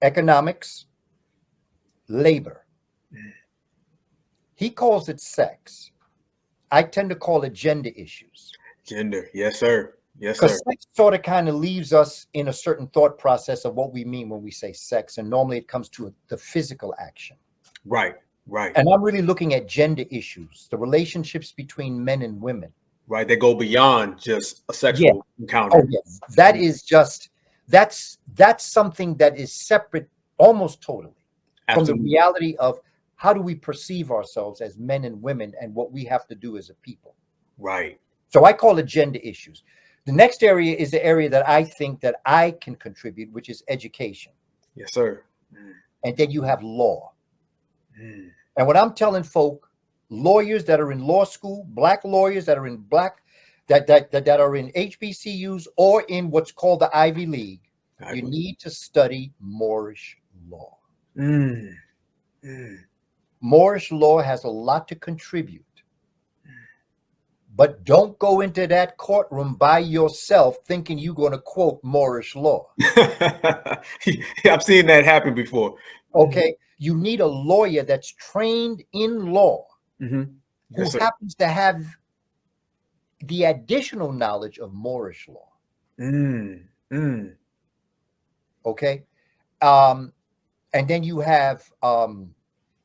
economics, labor. He calls it sex. I tend to call it gender issues. Gender. Yes, sir. Yes, sir. Because sex sort of kind of leaves us in a certain thought process of what we mean when we say sex. And normally it comes to the physical action. Right. Right. And I'm really looking at gender issues, the relationships between men and women. Right. They go beyond just a sexual encounter. Oh, yes. That is just, that's something that is separate almost totally from the reality of how do we perceive ourselves as men and women and what we have to do as a people. Right. So I call it gender issues. The next area is the area that I think that I can contribute, which is education. Yes, sir. And then you have law. And when I'm telling folk, lawyers that are in law school, black lawyers that are in that are in HBCUs or in what's called the Ivy League, you need to study Moorish law. Moorish law has a lot to contribute. But don't go into that courtroom by yourself thinking you're going to quote Moorish law. I've seen that happen before. Okay. You need a lawyer that's trained in law Yes, who happens to have the additional knowledge of Moorish law. Okay. And then you have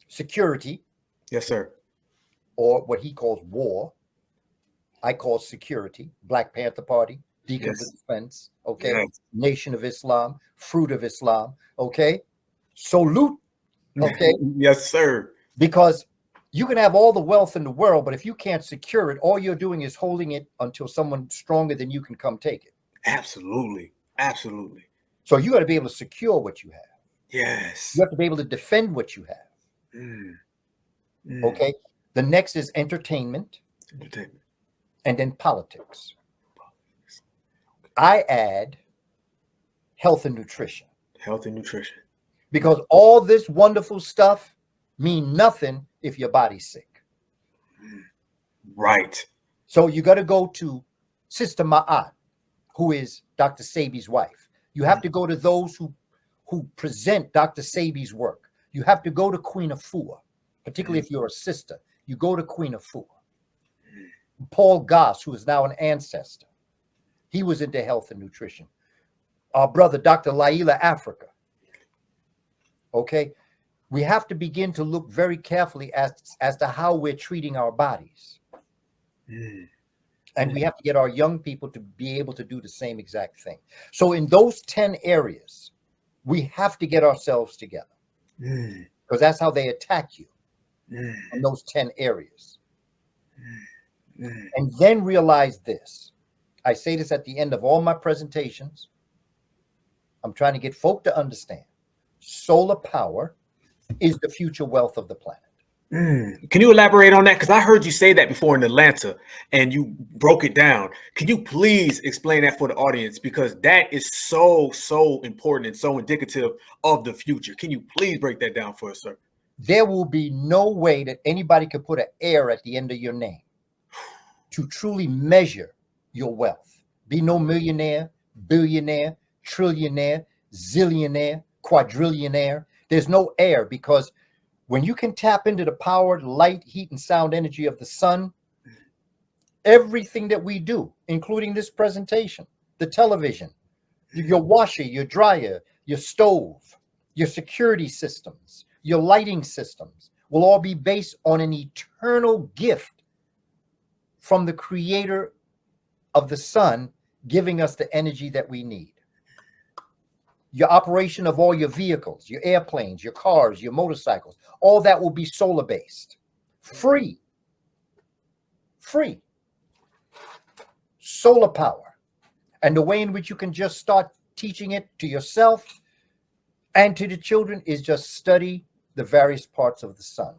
security. Yes, sir. Or what he calls war. I call security. Black Panther Party, Deacon of Defense. Okay. Nation of Islam, Fruit of Islam. Okay. Salute. Okay. Yes, sir. Because you can have all the wealth in the world, but if you can't secure it, all you're doing is holding it until someone stronger than you can come take it. Absolutely. Absolutely. So you got to be able to secure what you have. Yes. You have to be able to defend what you have. Okay. The next is entertainment. And then politics. I add health and nutrition. Health and nutrition. Because all this wonderful stuff mean nothing if your body's sick. Right. So you got to go to Sister Ma'at, who is Dr. Sebi's wife. You have to go to those who present Dr. Sebi's work. You have to go to Queen Afua, particularly if you're a sister. You go to Queen Afua. Paul Goss, who is now an ancestor, he was into health and nutrition. Our brother, Dr. Laila Africa. Okay, we have to begin to look very carefully as to how we're treating our bodies. And we have to get our young people to be able to do the same exact thing. So in those 10 areas, we have to get ourselves together because that's how they attack you in those 10 areas. And then realize this. I say this at the end of all my presentations. I'm trying to get folk to understand. Solar power is the future wealth of the planet. Can you elaborate on that? Because I heard you say that before in Atlanta and you broke it down. Can you please explain that for the audience? Because that is so important and so indicative of the future. Can you please break that down for us, sir? There will be no way that anybody could put an air at the end of your name to truly measure your wealth. Be no millionaire, billionaire, trillionaire, zillionaire, quadrillionaire. There's no air, because when you can tap into the power, light, heat, and sound energy of the sun, everything that we do, including this presentation, the television, your washer, your dryer, your stove, your security systems, your lighting systems, will all be based on an eternal gift from the creator of the sun, giving us the energy that we need. Your operation of all your vehicles, your airplanes, your cars, your motorcycles, all that will be solar based. Free. Solar power. And the way in which you can just start teaching it to yourself and to the children is just study the various parts of the sun.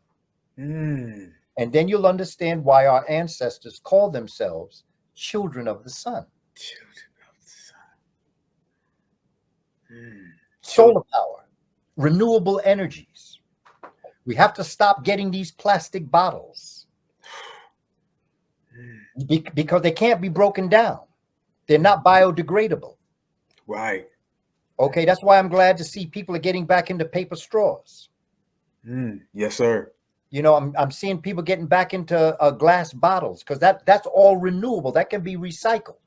And then you'll understand why our ancestors call themselves children of the sun. solar power, renewable energies. We have to stop getting these plastic bottles because they can't be broken down. They're not biodegradable. Right. Okay, that's why I'm glad to see people are getting back into paper straws. Yes, sir. You know, I'm seeing people getting back into glass bottles because that's all renewable. That can be recycled.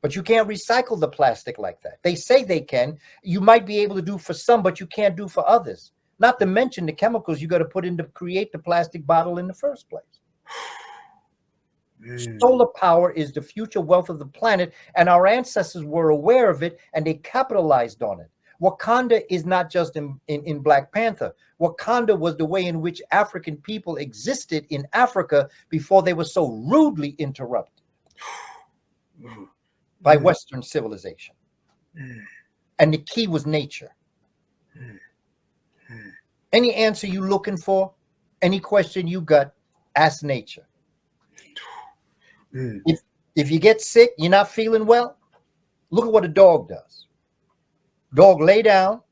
But you can't recycle the plastic like that. They say they can. You might be able to do for some, but you can't do for others. Not to mention the chemicals you got to put in to create the plastic bottle in the first place. Solar power is the future wealth of the planet, and our ancestors were aware of it, and they capitalized on it. Wakanda is not just in Black Panther. Wakanda was the way in which African people existed in Africa before they were so rudely interrupted by Western civilization. And the key was nature. Any answer you looking for, any question you got, ask nature. If you get sick, you're not feeling well, look at what a dog does. Dog lay down,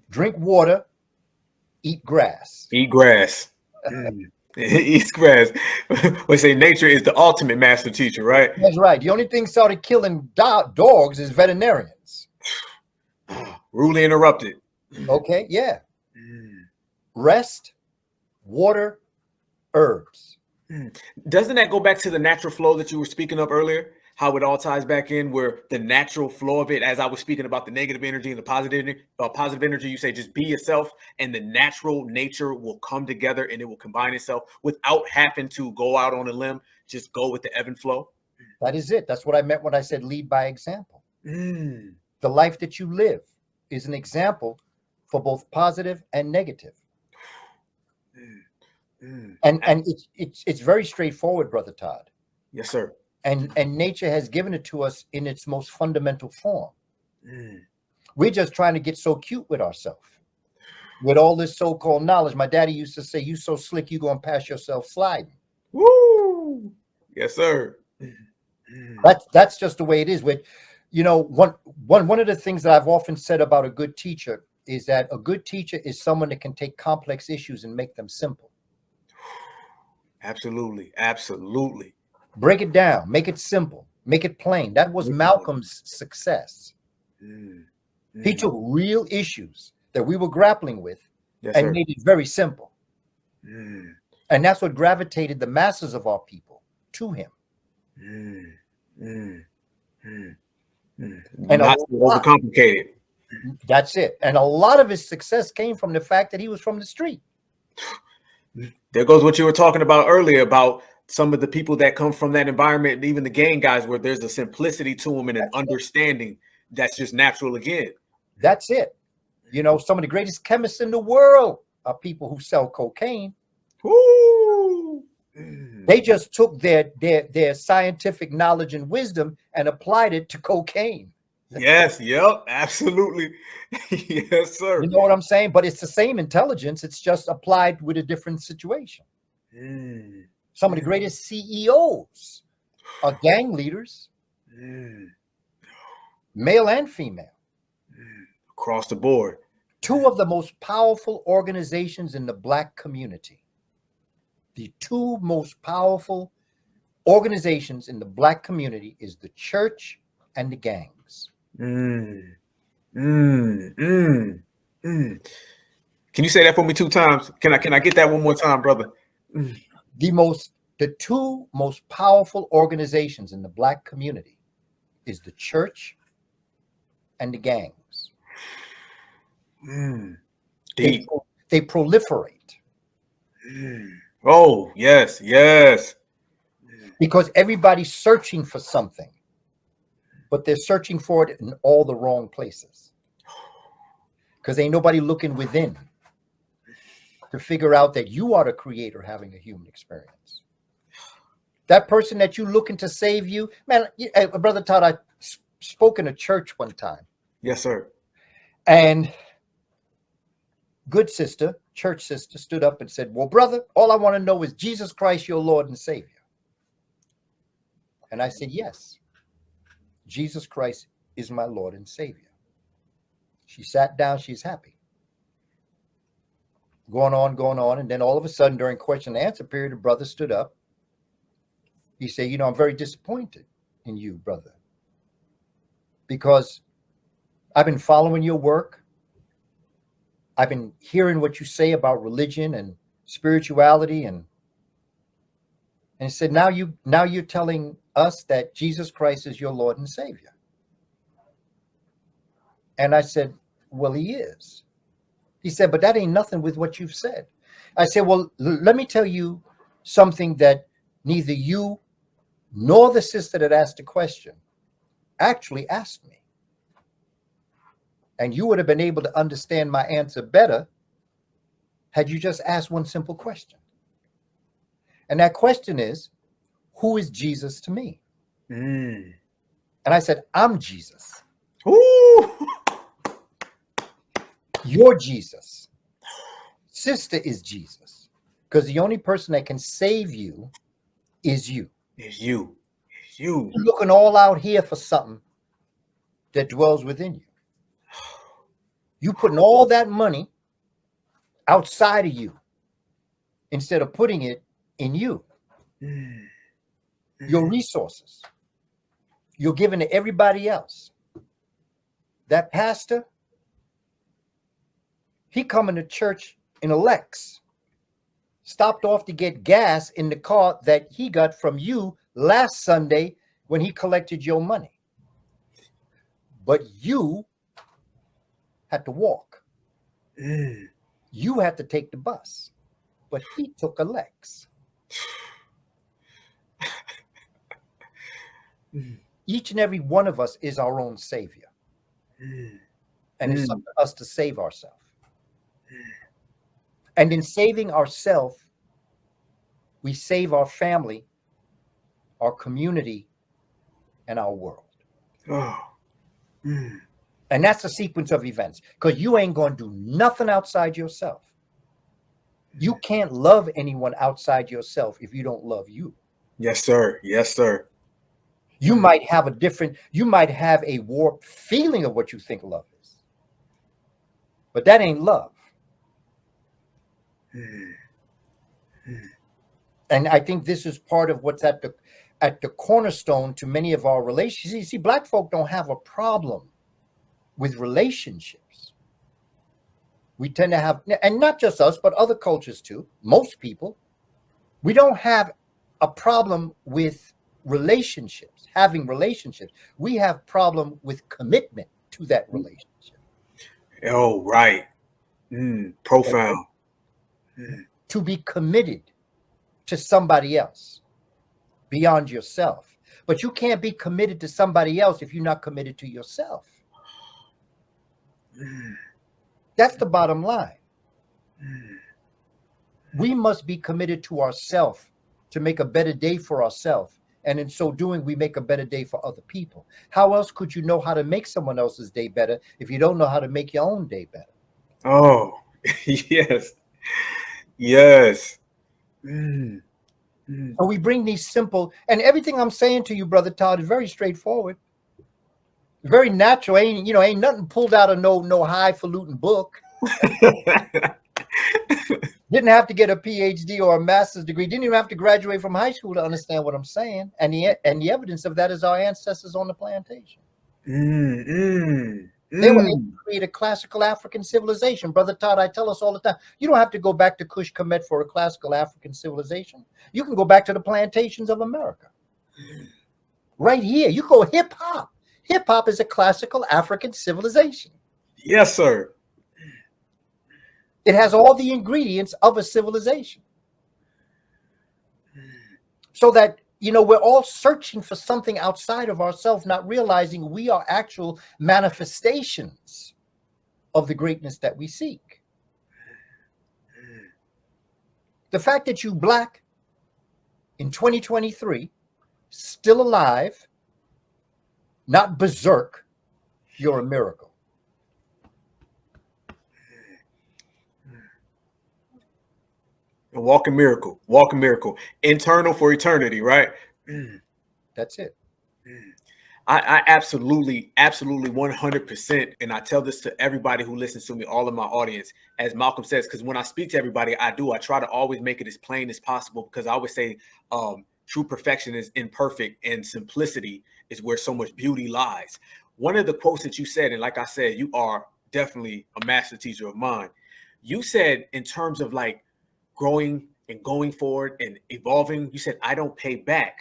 drink water, eat grass. Eat grass. Eats grass. We say nature is the ultimate master teacher, right? That's right. The only thing started killing dogs is veterinarians. Rudely interrupted. Okay, yeah. Rest, water, herbs. Doesn't that go back to the natural flow that you were speaking of earlier? How it all ties back in, where the natural flow of it, as I was speaking about the negative energy and the positive energy, you say just be yourself, and the natural nature will come together and it will combine itself without having to go out on a limb. Just go with the ebb and flow. That is it. That's what I meant when I said lead by example. The life that you live is an example for both positive and negative. And it's very straightforward, Brother Todd. Yes, sir. And nature has given it to us in its most fundamental form. We're just trying to get so cute with ourselves, with all this so-called knowledge. My daddy used to say, "You so slick, you gonna pass yourself sliding." Woo! Yes, sir. That's just the way it is. With, you know, one of the things that I've often said about a good teacher is that a good teacher is someone that can take complex issues and make them simple. Absolutely, absolutely. Break it down, make it simple, make it plain. That was Malcolm's success. He took real issues that we were grappling with and made it very simple. And that's what gravitated the masses of our people to him. And not overcomplicated. That's it. And a lot of his success came from the fact that he was from the street. There goes what you were talking about earlier about some of the people that come from that environment, even the gang guys, where there's a simplicity to them and an understanding that's just natural again. That's it. You know, some of the greatest chemists in the world are people who sell cocaine. Woo! They just took their scientific knowledge and wisdom and applied it to cocaine. Yes, yep, absolutely. Yes, sir. You know what I'm saying? But it's the same intelligence. It's just applied with a different situation. Some of the greatest CEOs are gang leaders, male and female. Across the board. Two of the most powerful organizations in the Black community. The two most powerful organizations in the Black community is the church and the gangs. Can you say that for me 2 times? Can I get that one more time, brother? The two most powerful organizations in the Black community is the church and the gangs. They proliferate. Oh, yes, yes. Because everybody's searching for something, but they're searching for it in all the wrong places. Because ain't nobody looking within to figure out that you are the creator having a human experience. That person that you looking to save you, man. Brother Todd, I spoke in a church one time. Yes, sir. And good sister, church sister, stood up and said, "Well, brother, all I want to know is Jesus Christ, your Lord and Savior." And I said, "Yes, Jesus Christ is my Lord and Savior." She sat down. She's happy. Going on. And then all of a sudden, during question and answer period, the brother stood up. He said, I'm very disappointed in you, brother, because I've been following your work. I've been hearing what you say about religion and spirituality, and he said, now you're telling us that Jesus Christ is your Lord and Savior. And I said, well, he is. He said, but that ain't nothing with what you've said. I said, well, let me tell you something that neither you nor the sister that asked the question actually asked me. And you would have been able to understand my answer better had you just asked one simple question. And that question is, who is Jesus to me? And I said, I'm Jesus. Ooh. You're Jesus. Sister is Jesus. Because the only person that can save you is you. It's you. It's you. You're looking all out here for something that dwells within you. You putting all that money outside of you instead of putting it in you. Your resources. You're giving to everybody else. That pastor, he coming to church in a Lex, stopped off to get gas in the car that he got from you last Sunday when he collected your money. But you had to walk. You had to take the bus. But he took a Lex. Each and every one of us is our own savior. And it's up to us to save ourselves. And in saving ourselves, we save our family, our community, and our world. And that's a sequence of events, because you ain't going to do nothing outside yourself. You can't love anyone outside yourself if you don't love you. Yes, sir. Yes, sir. You might have a warped feeling of what you think love is. But that ain't love. And I think this is part of what's at the cornerstone to many of our relationships. See, Black folk don't have a problem with relationships. We tend to have, and not just us, but other cultures too, most people, we don't have a problem with relationships, having relationships. We have problem with commitment to that relationship. Oh, right. Profound. To be committed to somebody else beyond yourself. But you can't be committed to somebody else if you're not committed to yourself. That's the bottom line. We must be committed to ourselves to make a better day for ourselves. And in so doing, we make a better day for other people. How else could you know how to make someone else's day better if you don't know how to make your own day better? Oh, yes. Yes. So we bring these simple, and everything I'm saying to you, Brother Todd, is very straightforward. Very natural. Ain't nothing pulled out of no highfalutin book. Didn't have to get a PhD or a master's degree. Didn't even have to graduate from high school to understand what I'm saying. And the evidence of that is our ancestors on the plantation. They were able to create a classical African civilization. Brother Todd, I tell us all the time, you don't have to go back to Kush Kemet for a classical African civilization. You can go back to the plantations of America. Right here. You go hip hop. Hip hop is a classical African civilization. Yes, sir. It has all the ingredients of a civilization. So that, we're all searching for something outside of ourselves, not realizing we are actual manifestations of the greatness that we seek. The fact that you Black in 2023, still alive, not berserk, you're a miracle. A walking miracle, internal for eternity, right? That's it. I absolutely, absolutely 100%. And I tell this to everybody who listens to me, all of my audience, as Malcolm says, because when I speak to everybody, I try to always make it as plain as possible, because I always say true perfection is imperfect and simplicity is where so much beauty lies. One of the quotes that you said, and like I said, you are definitely a master teacher of mine. You said, in terms of like growing and going forward and evolving, you said, I don't pay back,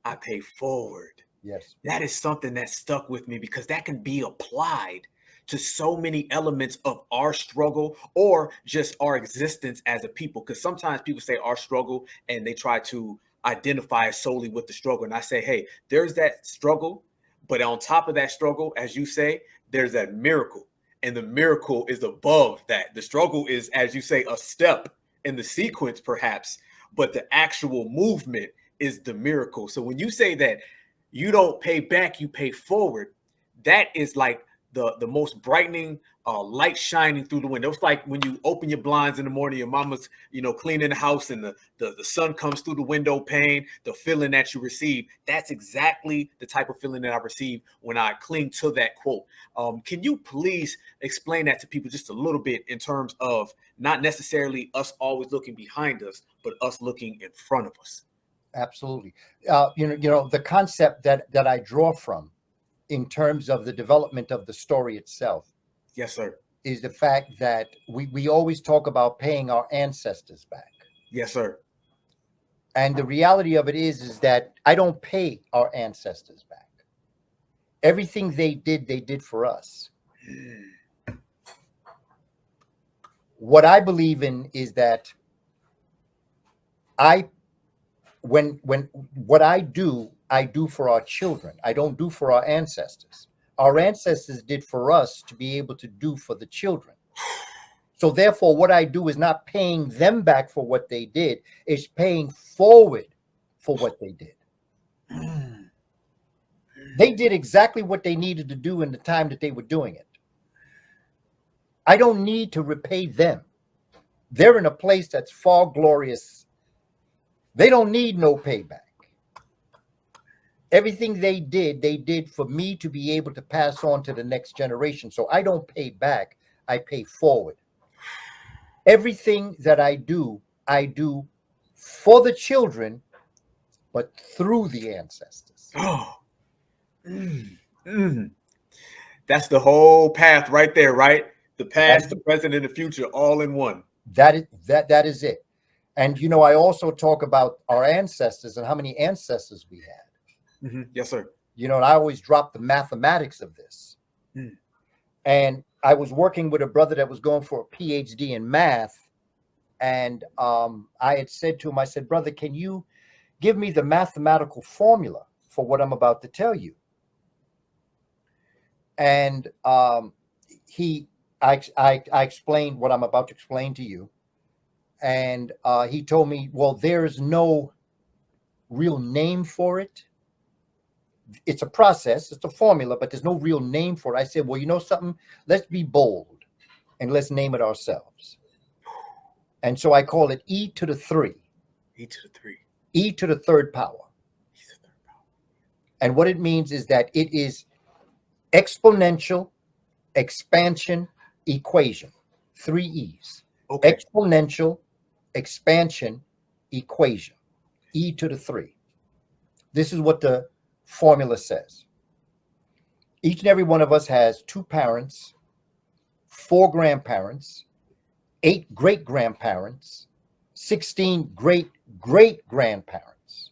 I pay forward. Yes. That is something that stuck with me, because that can be applied to so many elements of our struggle or just our existence as a people. Because sometimes people say our struggle and they try to identify solely with the struggle. And I say, hey, there's that struggle, but on top of that struggle, as you say, there's that miracle. And the miracle is above that. The struggle is, as you say, a step in the sequence, perhaps, but the actual movement is the miracle. So when you say that you don't pay back, you pay forward, that is like the most brightening light shining through the window. It's like when you open your blinds in the morning, your mama's, cleaning the house, and the sun comes through the window pane, the feeling that you receive. That's exactly the type of feeling that I receive when I cling to that quote. Can you please explain that to people just a little bit, in terms of not necessarily us always looking behind us, but us looking in front of us? Absolutely. The concept that I draw from in terms of the development of the story itself Yes, sir. is the fact that we always talk about paying our ancestors back. Yes, sir. And the reality of it is that I don't pay our ancestors back. Everything they did for us. What I believe in is that when what I do for our children. I don't do for our ancestors. Our ancestors did for us to be able to do for the children. So therefore, what I do is not paying them back for what they did, it's paying forward for what they did. They did exactly what they needed to do in the time that they were doing it. I don't need to repay them. They're in a place that's far glorious. They don't need no payback. Everything they did for me to be able to pass on to the next generation. So I don't pay back, I pay forward. Everything that I do for the children, but through the ancestors. Oh, that's the whole path right there, right? The past, the present, and the future, all in one. That is it. And I also talk about our ancestors and how many ancestors we had. Mm-hmm. Yes, sir. And I always drop the mathematics of this. And I was working with a brother that was going for a PhD in math. And I had said to him, I said, brother, can you give me the mathematical formula for what I'm about to tell you? And I explained what I'm about to explain to you. And he told me, well, there's no real name for it. It's a process, it's a formula, but there's no real name for it. I said, well, you know something? Let's be bold and let's name it ourselves. And so I call it E to the 3. E to the 3. E to the third power. E to the third power. And what it means is that it is exponential expansion equation. 3 E's. Okay. Exponential expansion equation. E to the 3. This is what the formula says. Each and every one of us has 2 parents, 4 grandparents, 8 great-grandparents, 16 great-great-grandparents.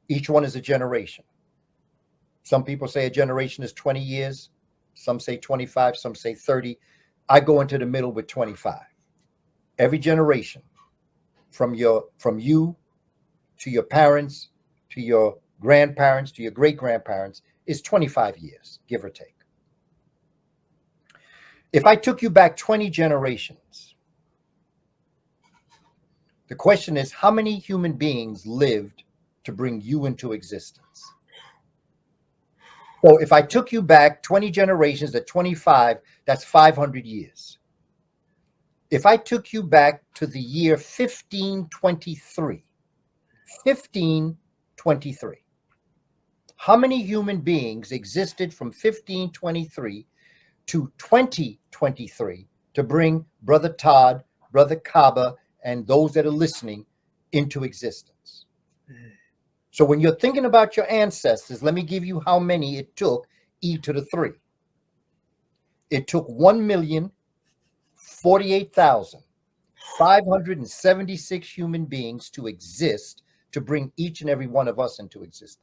Each one is a generation. Some people say a generation is 20 years. Some say 25. Some say 30. I go into the middle with 25. Every generation, from you to your parents, to your grandparents, to your great-grandparents, is 25 years, give or take. If I took you back 20 generations, the question is, how many human beings lived to bring you into existence? So if I took you back 20 generations at 25, that's 500 years. If I took you back to the year 1523, how many human beings existed from 1523 to 2023 to bring Brother Todd, Brother Kaba, and those that are listening into existence. So when you're thinking about your ancestors, let me give you how many it took e to the 3. It took 1,048,576 human beings to exist to bring each and every one of us into existence.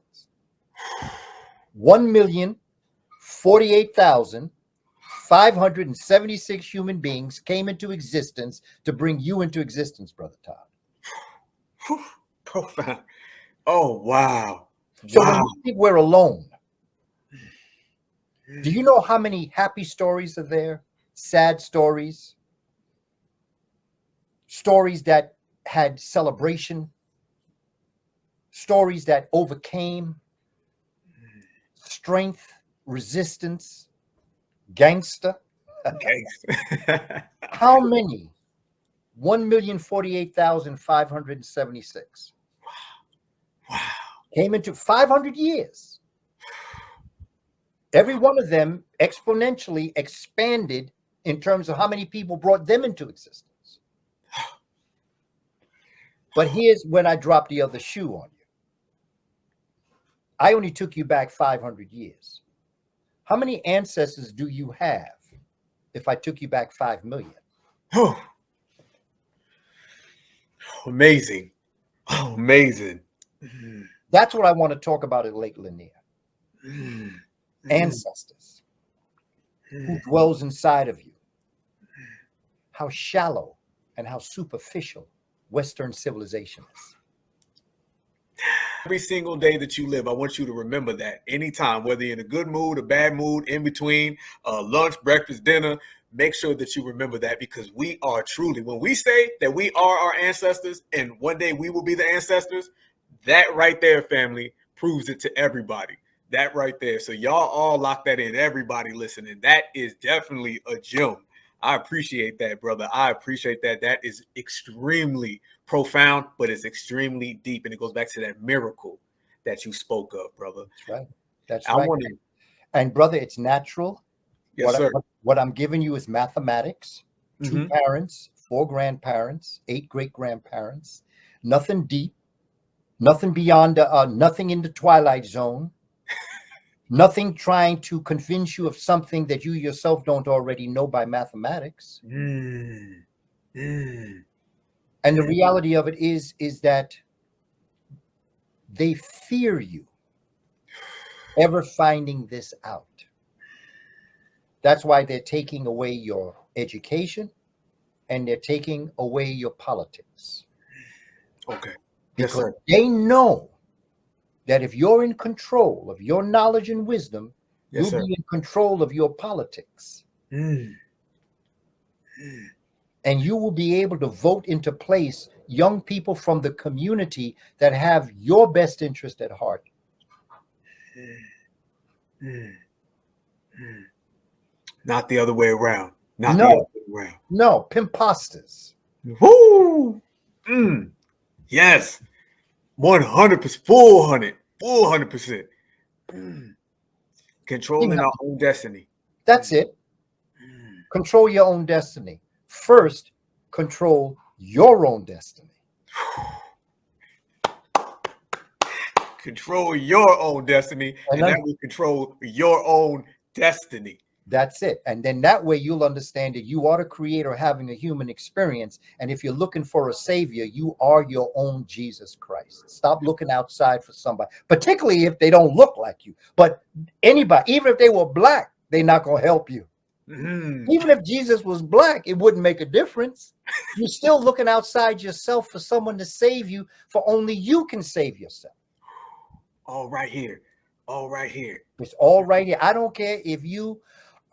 1,048,576 human beings came into existence to bring you into existence, Brother Todd. Profound. Oh, wow. So when you think we're alone, do you know how many happy stories are there? Sad stories? Stories that had celebration? Stories that overcame? Strength, resistance, gangster? How many? 1,048,576. Wow. Came into 500 years. Every one of them exponentially expanded in terms of how many people brought them into existence. But here's when I dropped the other shoe on you. I only took you back 500 years. How many ancestors do you have if I took you back 5 million? Oh. Amazing. Oh, amazing. That's what I want to talk about at Lake Lanier. Ancestors. Who dwells inside of you. How shallow and how superficial Western civilization is. Every single day that you live, I want you to remember that. Anytime, whether you're in a good mood, a bad mood, in between, lunch, breakfast, dinner, make sure that you remember that, because we are truly, when we say that we are our ancestors and one day we will be the ancestors, that right there, family, proves it to everybody. That right there. So y'all all lock that in, everybody listening. That is definitely a gem. I appreciate that, brother. I appreciate that. That is extremely profound, but it's extremely deep. And it goes back to that miracle that you spoke of, brother. That's right. That's right. And brother, it's natural. Yes, sir. What I'm giving you is mathematics. 2 parents, 4 grandparents, 8 great-grandparents. Nothing deep. Nothing beyond, nothing in the twilight zone. Nothing trying to convince you of something that you yourself don't already know by mathematics. And the reality of it is that they fear you ever finding this out. That's why they're taking away your education and they're taking away your politics. Okay. Because they know that if you're in control of your knowledge and wisdom, you'll be in control of your politics. And you will be able to vote into place young people from the community that have your best interest at heart. Not the other way around. Not No, the other way around. No, pimpastas. Woo! Yes. 100%, 400%. Controlling our own destiny. That's it. Control your own destiny. First, control your own destiny. Control your own destiny, and that will control your own destiny. That's it. And then that way you'll understand that you are the creator having a human experience. And if you're looking for a savior, you are your own Jesus Christ. Stop looking outside for somebody, particularly if they don't look like you. But anybody, even if they were black, they're not going to help you. Even if Jesus was black, it wouldn't make a difference. You're still looking outside yourself for someone to save you, for only you can save yourself. All right here. All right here. It's all right here. I don't care if you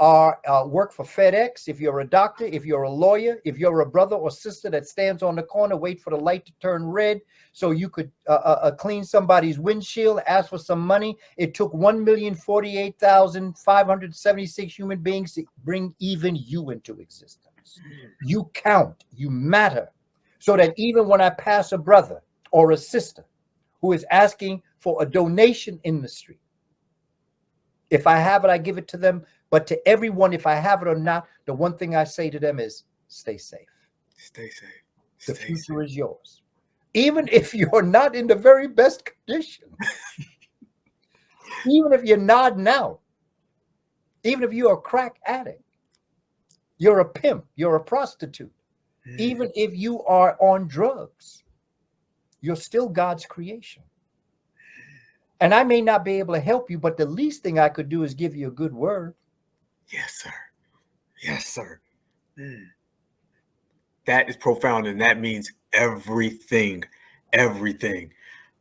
are work for FedEx, if you're a doctor, if you're a lawyer, if you're a brother or sister that stands on the corner, wait for the light to turn red so you could clean somebody's windshield, ask for some money. It took 1,048,576 human beings to bring even you into existence. You count, you matter, so that even when I pass a brother or a sister who is asking for a donation in the street, If I have it, I give it to them. But to everyone, if I have it or not, the one thing I say to them is stay safe. Stay safe. The Stay future safe. is yours. Even if you're not in the very best condition, even if you're nodding out, even if you're a crack addict, you're a pimp, you're a prostitute, even if you are on drugs, you're still God's creation. And I may not be able to help you, but the least thing I could do is give you a good word. Yes, sir. Yes, sir. That is profound, and that means everything. Everything.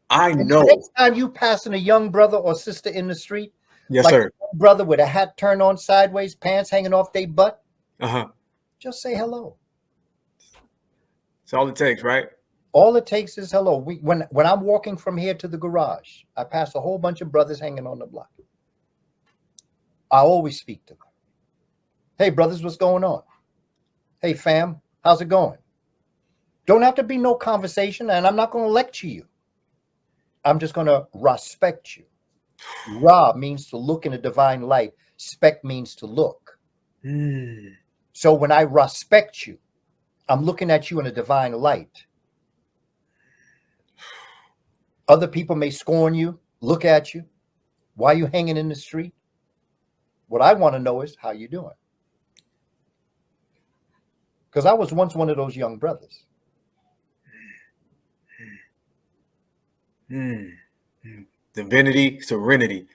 I And know. the next time you passing a young brother or sister in the street, Yes, like sir. a brother with a hat turned on sideways, pants hanging off their butt, Uh-huh. just say hello. That's all it takes, right? All it takes is hello. When I'm walking from here to the garage, I pass a whole bunch of brothers hanging on the block. I always speak to them. Hey, brothers, what's going on? Hey, fam, how's it going? Don't have to be no conversation, and I'm not going to lecture you. I'm just going to respect you. Ra means to look in a divine light. Spec means to look. So when I respect you, I'm looking at you in a divine light. Other people may scorn you, look at you. Why are you hanging in the street? What I want to know is how you doing. Because I was once one of those young brothers. Divinity, serenity.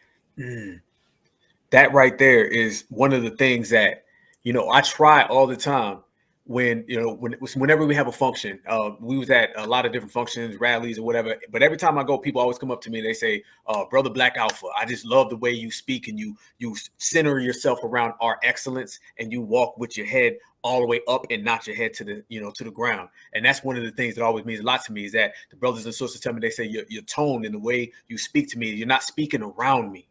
That right there is one of the things that, I try all the time when, whenever we have a function. We was at a lot of different functions, rallies or whatever. But every time I go, people always come up to me and they say, Brother Black Alpha, I just love the way you speak and you center yourself around our excellence and you walk with your head all the way up and not your head to the ground. And that's one of the things that always means a lot to me is that the brothers and sisters tell me, they say your tone and the way you speak to me, you're not speaking around me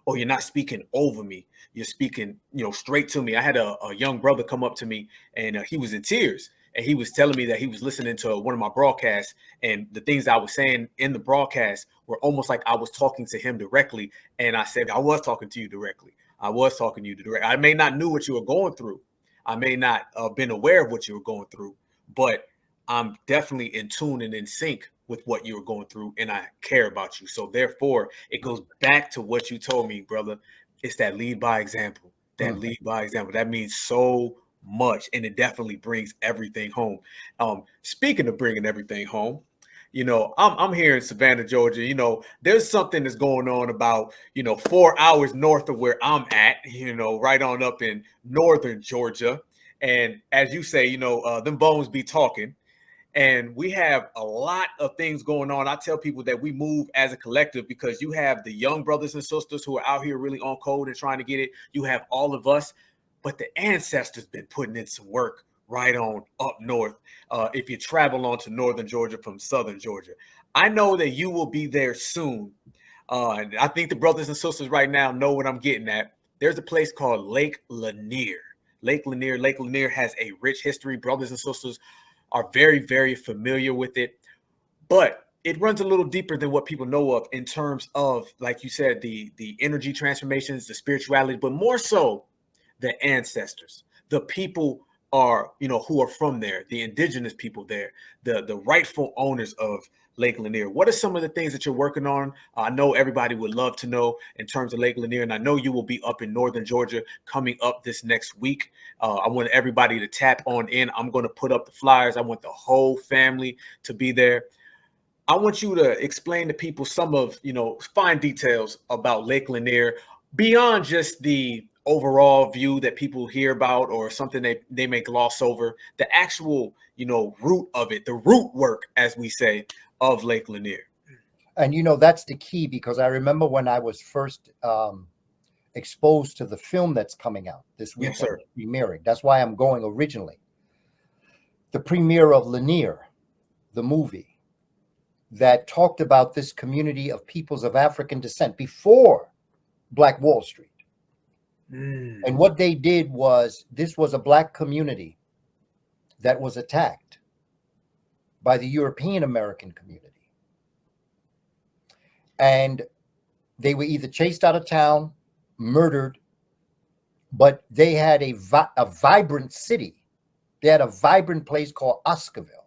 or you're not speaking over me. You're speaking, straight to me. I had a young brother come up to me and he was in tears and he was telling me that he was listening to one of my broadcasts and the things I was saying in the broadcast were almost like I was talking to him directly. And I said, I was talking to you directly. I was talking to you directly. I may not knew what you were going through. I may not have been aware of what you were going through, but I'm definitely in tune and in sync with what you were going through, and I care about you. So therefore, it goes back to what you told me, brother. It's that lead by example. Lead by example. That means so much, and it definitely brings everything home. Speaking of bringing everything home, I'm here in Savannah, Georgia. There's something that's going on about 4 hours north of where I'm at. Right on up in northern Georgia, and as you say, them bones be talking. And we have a lot of things going on. I tell people that we move as a collective because you have the young brothers and sisters who are out here really on code and trying to get it. You have all of us, but the ancestors been putting in some work right on up north. If you travel on to northern Georgia from southern Georgia, I know that you will be there soon. And I think the brothers and sisters right now know what I'm getting at. There's a place called Lake Lanier. Lake Lanier has a rich history. Brothers and sisters are very, very familiar with it, but it runs a little deeper than what people know of in terms of, like you said, the energy transformations, the spirituality, but more so the ancestors, the people who are from there, the indigenous people there, the rightful owners of Lake Lanier. What are some of the things that you're working on? I know everybody would love to know in terms of Lake Lanier, and I know you will be up in northern Georgia coming up this next week. I want everybody to tap on in. I'm going to put up the flyers. I want the whole family to be there. I want you to explain to people some of, fine details about Lake Lanier beyond just the overall view that people hear about or something they may gloss over. The actual, root of it, the root work, as we say, of Lake Lanier. And that's the key, because I remember when I was first exposed to the film that's coming out this Yes, weekend, sir. premiering. That's why I'm going originally. The premiere of Lanier, the movie that talked about this community of peoples of African descent before Black Wall Street. And what they did was, this was a Black community that was attacked by the European American community. And they were either chased out of town murdered, but they had a vibrant city. They had a vibrant place called Oscarville.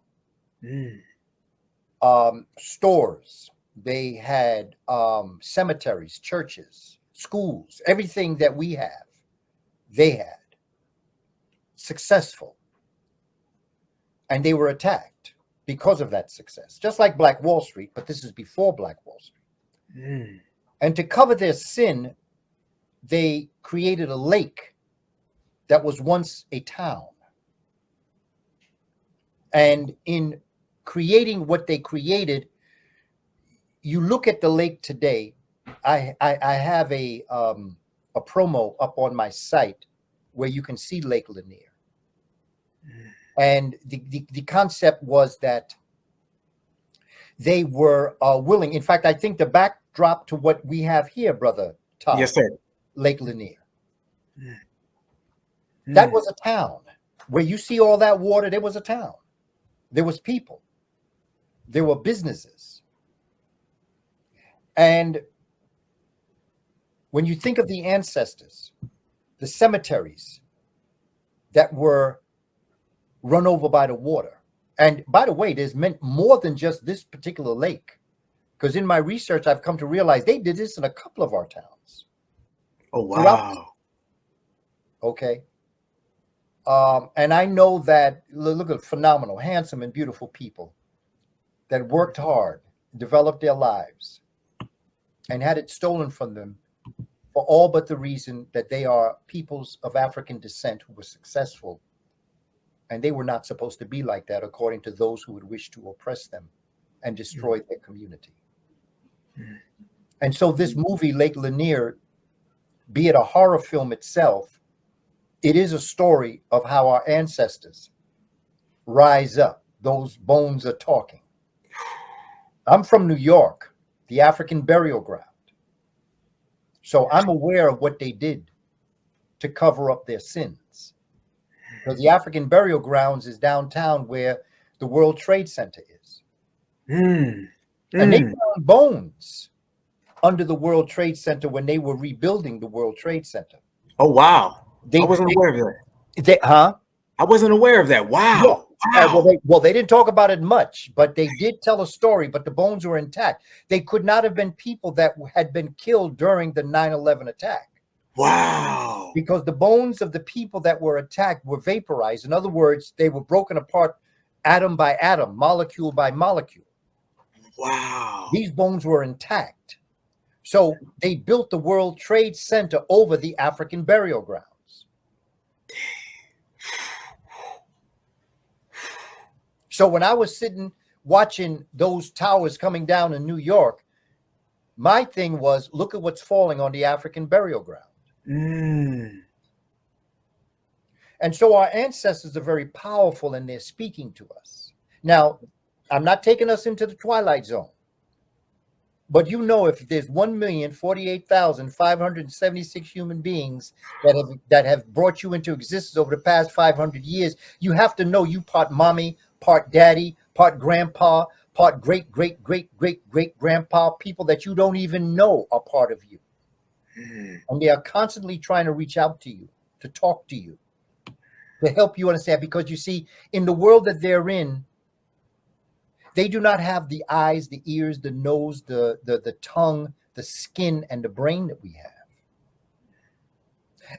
Stores. They had cemeteries, churches, schools, everything that we have. They had. Successful. And they were attacked because of that success. Just like Black Wall Street, but this is before Black Wall Street. And to cover their sin, they created a lake that was once a town. And in creating what they created, you look at the lake today. I have a promo up on my site where you can see Lake Lanier. And the concept was that they were willing. In fact, I think the backdrop to what we have here, Brother Todd. Yes, sir. Lake Lanier. That was a town. Where you see all that water, there was a town. There was people. There were businesses. And when you think of the ancestors, the cemeteries that were run over by the water. And by the way, there's meant more than just this particular lake. Because in my research, I've come to realize they did this in a couple of our towns. Oh, wow. Okay. And I know that, look at phenomenal, handsome, and beautiful people that worked hard, developed their lives, and had it stolen from them for all but the reason that they are peoples of African descent who were successful. And they were not supposed to be like that, according to those who would wish to oppress them and destroy their community. And so this movie, Lake Lanier, be it a horror film itself, it is a story of how our ancestors rise up. Those bones are talking. I'm from New York, the African burial ground. So I'm aware of what they did to cover up their sins. Because the African burial grounds is downtown where the World Trade Center is. And they found bones under the World Trade Center when they were rebuilding the World Trade Center. Oh, wow. I wasn't aware of that. I wasn't aware of that. Wow. Yeah. Well, they didn't talk about it much, but they did tell a story, but the bones were intact. They could not have been people that had been killed during the 9/11 attack. Wow. Because the bones of the people that were attacked were vaporized. In other words, they were broken apart atom by atom, molecule by molecule. Wow. These bones were intact. So they built the World Trade Center over the African burial grounds. So when I was sitting watching those towers coming down in New York, my thing was, look at what's falling on the African burial ground. And so our ancestors are very powerful and they're speaking to us. Now, I'm not taking us into the Twilight Zone. But you know, if there's 1,048,576 human beings that have brought you into existence over the past 500 years, you have to know you part mommy, part daddy, part grandpa, part great-great-great-great-great-grandpa, people that you don't even know are part of you. And they are constantly trying to reach out to you, to talk to you, to help you understand. Because you see, in the world that they're in, they do not have the eyes, the ears, the nose, the tongue, the skin, and the brain that we have.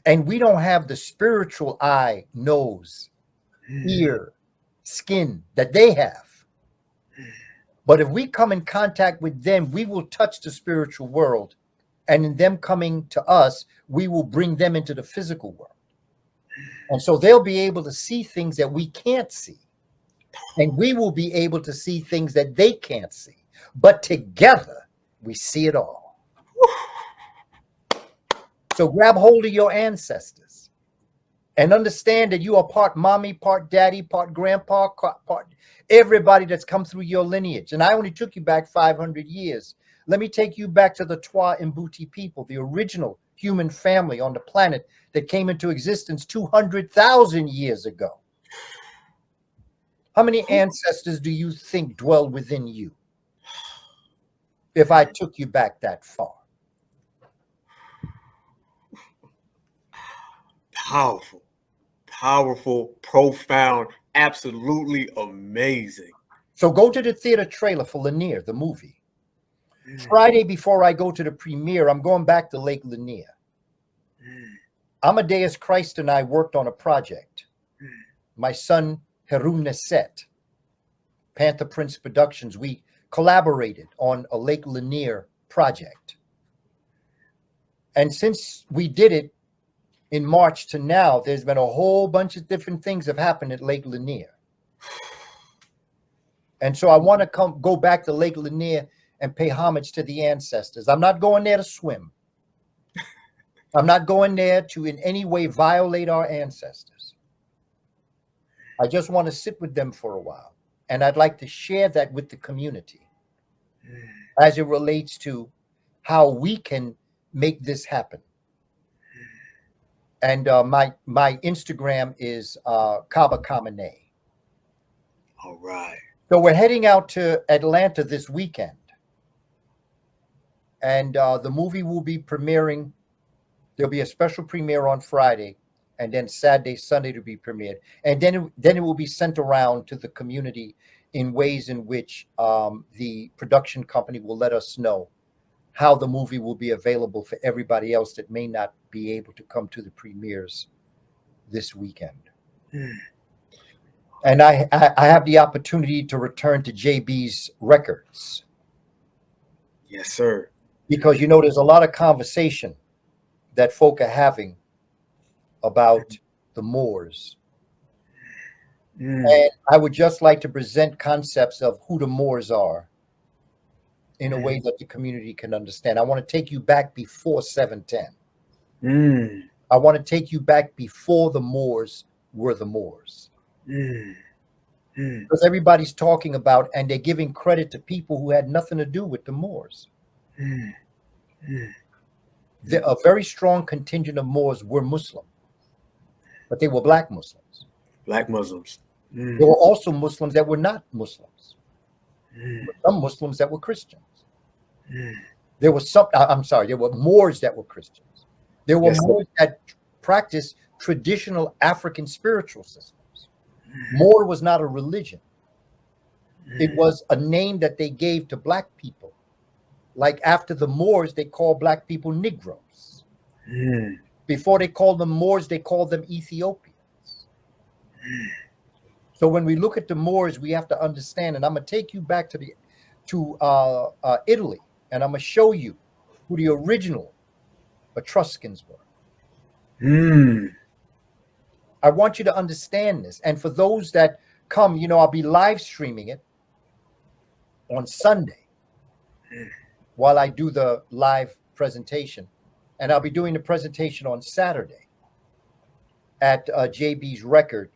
And we don't have the spiritual eye, nose, ear, skin that they have. But if we come in contact with them, we will touch the spiritual world. And in them coming to us, we will bring them into the physical world. And so they'll be able to see things that we can't see. And we will be able to see things that they can't see. But together, we see it all. So grab hold of your ancestors and understand that you are part mommy, part daddy, part grandpa, part everybody that's come through your lineage. And I only took you back 500 years. Let me take you back to the Twa Mbuti people, the original human family on the planet that came into existence 200,000 years ago. How many ancestors do you think dwell within you? If I took you back that far. Powerful, powerful, profound, absolutely amazing. So go to the theater trailer for Lanier, the movie. Friday before I go to the premiere, I'm going back to Lake Lanier. Amadeus Christ and I worked on a project. My son, Herum Neset, Panther Prince Productions, we collaborated on a Lake Lanier project. And since we did it in March to now, there's been a whole bunch of different things have happened at Lake Lanier. And so I want to go back to Lake Lanier and pay homage to the ancestors. I'm not going there to swim. I'm not going there to in any way violate our ancestors. I just want to sit with them for a while. And I'd like to share that with the community as it relates to how we can make this happen. And my Instagram is Kaba Kamene. All right. So we're heading out to Atlanta this weekend. And the movie will be premiering. There'll be a special premiere on Friday, and then Saturday, Sunday to be premiered. And then it will be sent around to the community in ways in which the production company will let us know how the movie will be available for everybody else that may not be able to come to the premieres this weekend. And I have the opportunity to return to JB's Records. Yes, sir. Because, there's a lot of conversation that folk are having about the Moors. And I would just like to present concepts of who the Moors are in a way that the community can understand. I want to take you back before 710. I want to take you back before the Moors were the Moors. Because everybody's talking about, and they're giving credit to people who had nothing to do with the Moors. A very strong contingent of Moors were Muslim, but they were black Muslims. Black Muslims. There were also Muslims that were not Muslims. Some Muslims that were Christians. There were there were Moors that were Christians. There were Moors that practiced traditional African spiritual systems. Moor was not a religion. It was a name that they gave to black people. Like after the Moors, they called black people Negroes. Before they called them Moors, they called them Ethiopians. So when we look at the Moors, we have to understand, and I'm going to take you back to Italy, and I'm going to show you who the original Etruscans were. I want you to understand this. And for those that come, I'll be live streaming it on Sunday while I do the live presentation. And I'll be doing the presentation on Saturday at JB's Record.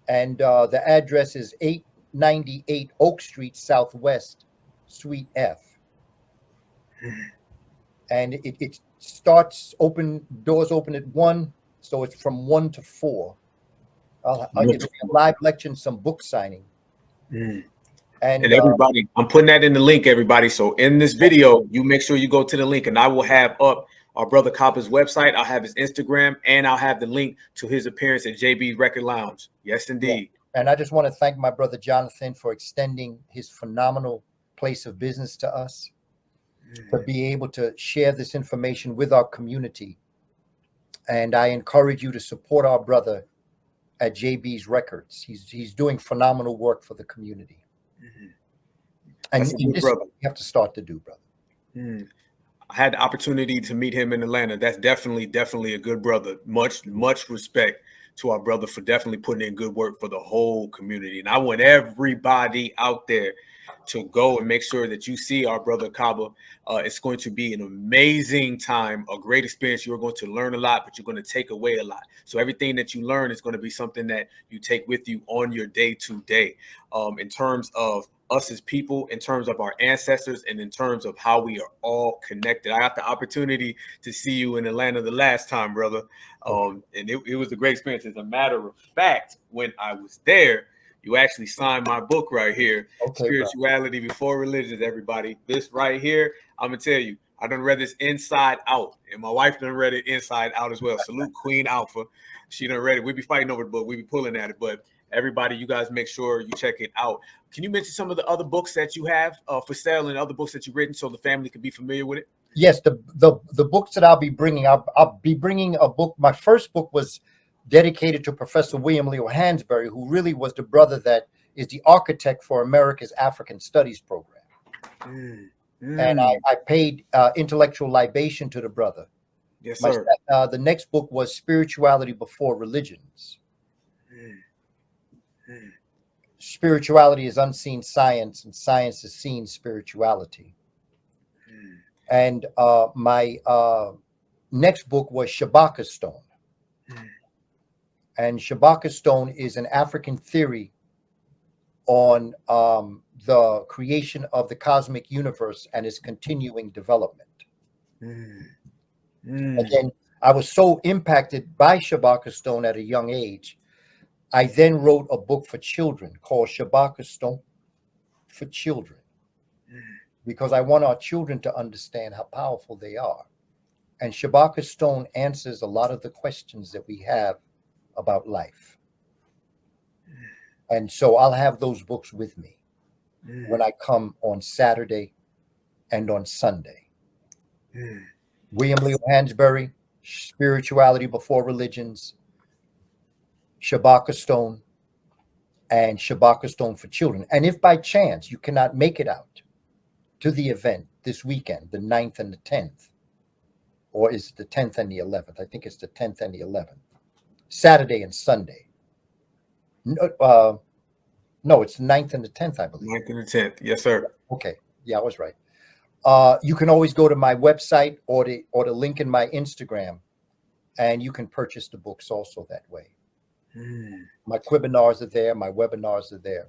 And the address is 898 Oak Street Southwest, Suite F. And it starts doors open at 1. So it's from 1 to 4. I'll give you a live lecture and some book signing. And everybody, I'm putting that in the link, everybody. So in this video, you make sure you go to the link, and I will have up our brother Kaba's website. I'll have his Instagram, and I'll have the link to his appearance at JB's Record Lounge. Yes, indeed. Yeah. And I just want to thank my brother Jonathan for extending his phenomenal place of business to us, to be able to share this information with our community. And I encourage you to support our brother at JB's Records. He's doing phenomenal work for the community. And this is what you have to start to do, brother. I had the opportunity to meet him in Atlanta. That's definitely a good brother. Much respect to our brother for definitely putting in good work for the whole community. And I want everybody out there to go and make sure that you see our brother Kaba. It's going to be an amazing time, a great experience. You're going to learn a lot, but you're going to take away a lot. So everything that you learn is going to be something that you take with you on your day-to-day, in terms of us as people, in terms of our ancestors, and in terms of how we are all connected. I got the opportunity to see you in Atlanta the last time, brother. And it was a great experience. As a matter of fact, when I was there, you actually signed my book right here, Spirituality Before Religions, everybody. This right here, I'm going to tell you, I done read this inside out, and my wife done read it inside out as well. Salute Queen Alpha. She done read it. We be fighting over the book. We be pulling at it. But everybody, you guys make sure you check it out. Can you mention some of the other books that you have for sale and other books that you've written so the family can be familiar with it? Yes, the books that I'll be bringing, I'll be bringing a book. My first book was dedicated to Professor William Leo Hansberry, who really was the brother that is the architect for America's African Studies program. And I paid intellectual libation to the brother. Yes, sir. The next book was Spirituality Before Religions. Spirituality is unseen science, and science is seen spirituality. And my next book was Shabaka Stone. And Shabaka Stone is an African theory on the creation of the cosmic universe and its continuing development. Again, I was so impacted by Shabaka Stone at a young age. I then wrote a book for children called Shabaka Stone for Children, because I want our children to understand how powerful they are. And Shabaka Stone answers a lot of the questions that we have about life. And so I'll have those books with me when I come on Saturday and on Sunday. William Leo Hansberry, Spirituality Before Religions, Shabaka Stone, and Shabaka Stone for Children. And if by chance you cannot make it out to the event this weekend, the 9th and the 10th, or is it the 10th and the 11th? I think it's the 10th and the 11th, Saturday and Sunday. No, it's the 9th and the 10th, I believe. 9th and the 10th. Yes, sir. Okay. Yeah, I was right. You can always go to my website or the link in my Instagram, and you can purchase the books also that way. My webinars are there. My webinars are there.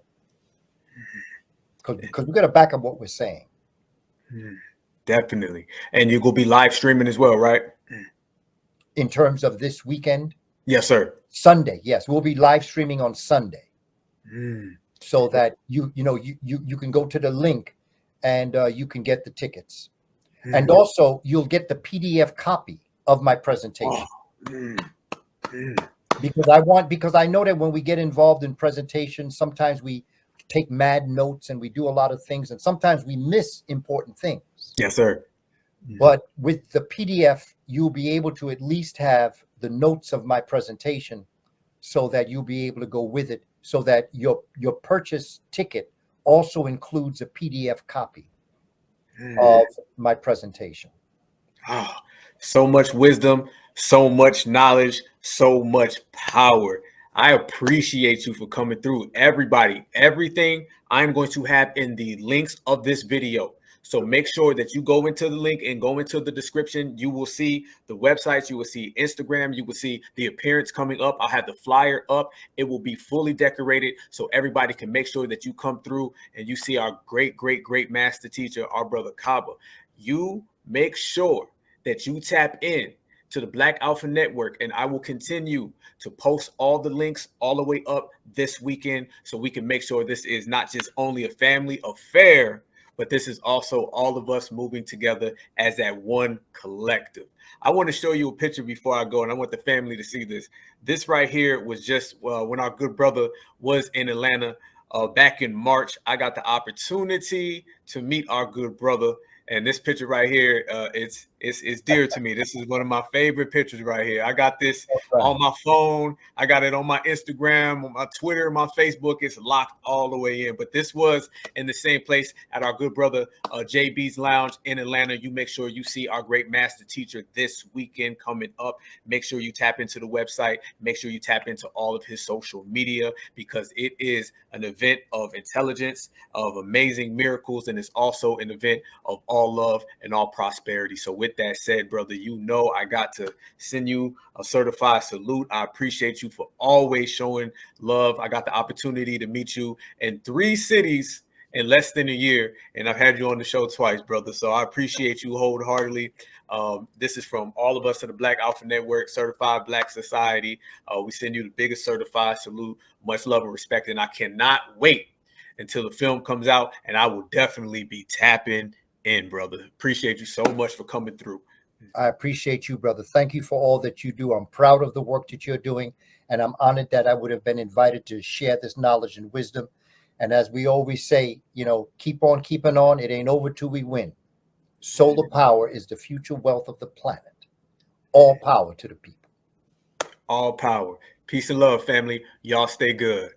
Because we got to back up what we're saying. Definitely. And you're going to be live streaming as well, right? In terms of this weekend? Yes, sir. Sunday. Yes, we'll be live streaming on Sunday. So that you can go to the link and you can get the tickets. And also you'll get the PDF copy of my presentation. Because I know that when we get involved in presentations, sometimes we take mad notes and we do a lot of things, and sometimes we miss important things. Yes, sir. But with the PDF, you'll be able to at least have the notes of my presentation so that you'll be able to go with it, so that your purchase ticket also includes a PDF copy of my presentation. So much wisdom, so much knowledge, so much power. I appreciate you for coming through. Everybody, everything I'm going to have in the links of this video. So make sure that you go into the link and go into the description. You will see the websites. You will see Instagram. You will see the appearance coming up. I'll have the flyer up. It will be fully decorated so everybody can make sure that you come through and you see our great, great, great master teacher, our brother Kaba. You make sure that you tap in to the Black Alpha Network, and I will continue to post all the links all the way up this weekend so we can make sure this is not just only a family affair, but this is also all of us moving together as that one collective. I want to show you a picture before I go, and I want the family to see this. This right here was just when our good brother was in Atlanta back in March. I got the opportunity to meet our good brother. And this picture right here, it's dear to me. This is one of my favorite pictures right here. I got this on my phone. I got it on my Instagram, on my Twitter, my Facebook. It's locked all the way in. But this was in the same place at our good brother JB's Lounge in Atlanta. You make sure you see our great master teacher this weekend coming up. Make sure you tap into the website. Make sure you tap into all of his social media, because it is an event of intelligence, of amazing miracles, and it's also an event of all love and all prosperity. So with that said, brother, you know I got to send you a certified salute. I appreciate you for always showing love. I got the opportunity to meet you in 3 cities in less than a year, and I've had you on the show twice, brother. So I appreciate you wholeheartedly. This is from all of us at the Black Alpha Network, Certified Black Society. We send you the biggest certified salute. Much love and respect, and I cannot wait until the film comes out, and I will definitely be tapping in, brother. Appreciate you so much for coming through. I appreciate you, brother. Thank you for all that you do. I'm proud of the work that you're doing, and I'm honored that I would have been invited to share this knowledge and wisdom. And as we always say, keep on keeping on. It ain't over till we win. Solar power is the future wealth of the planet. All power to the people. All power. Peace and love, family. Y'all stay good.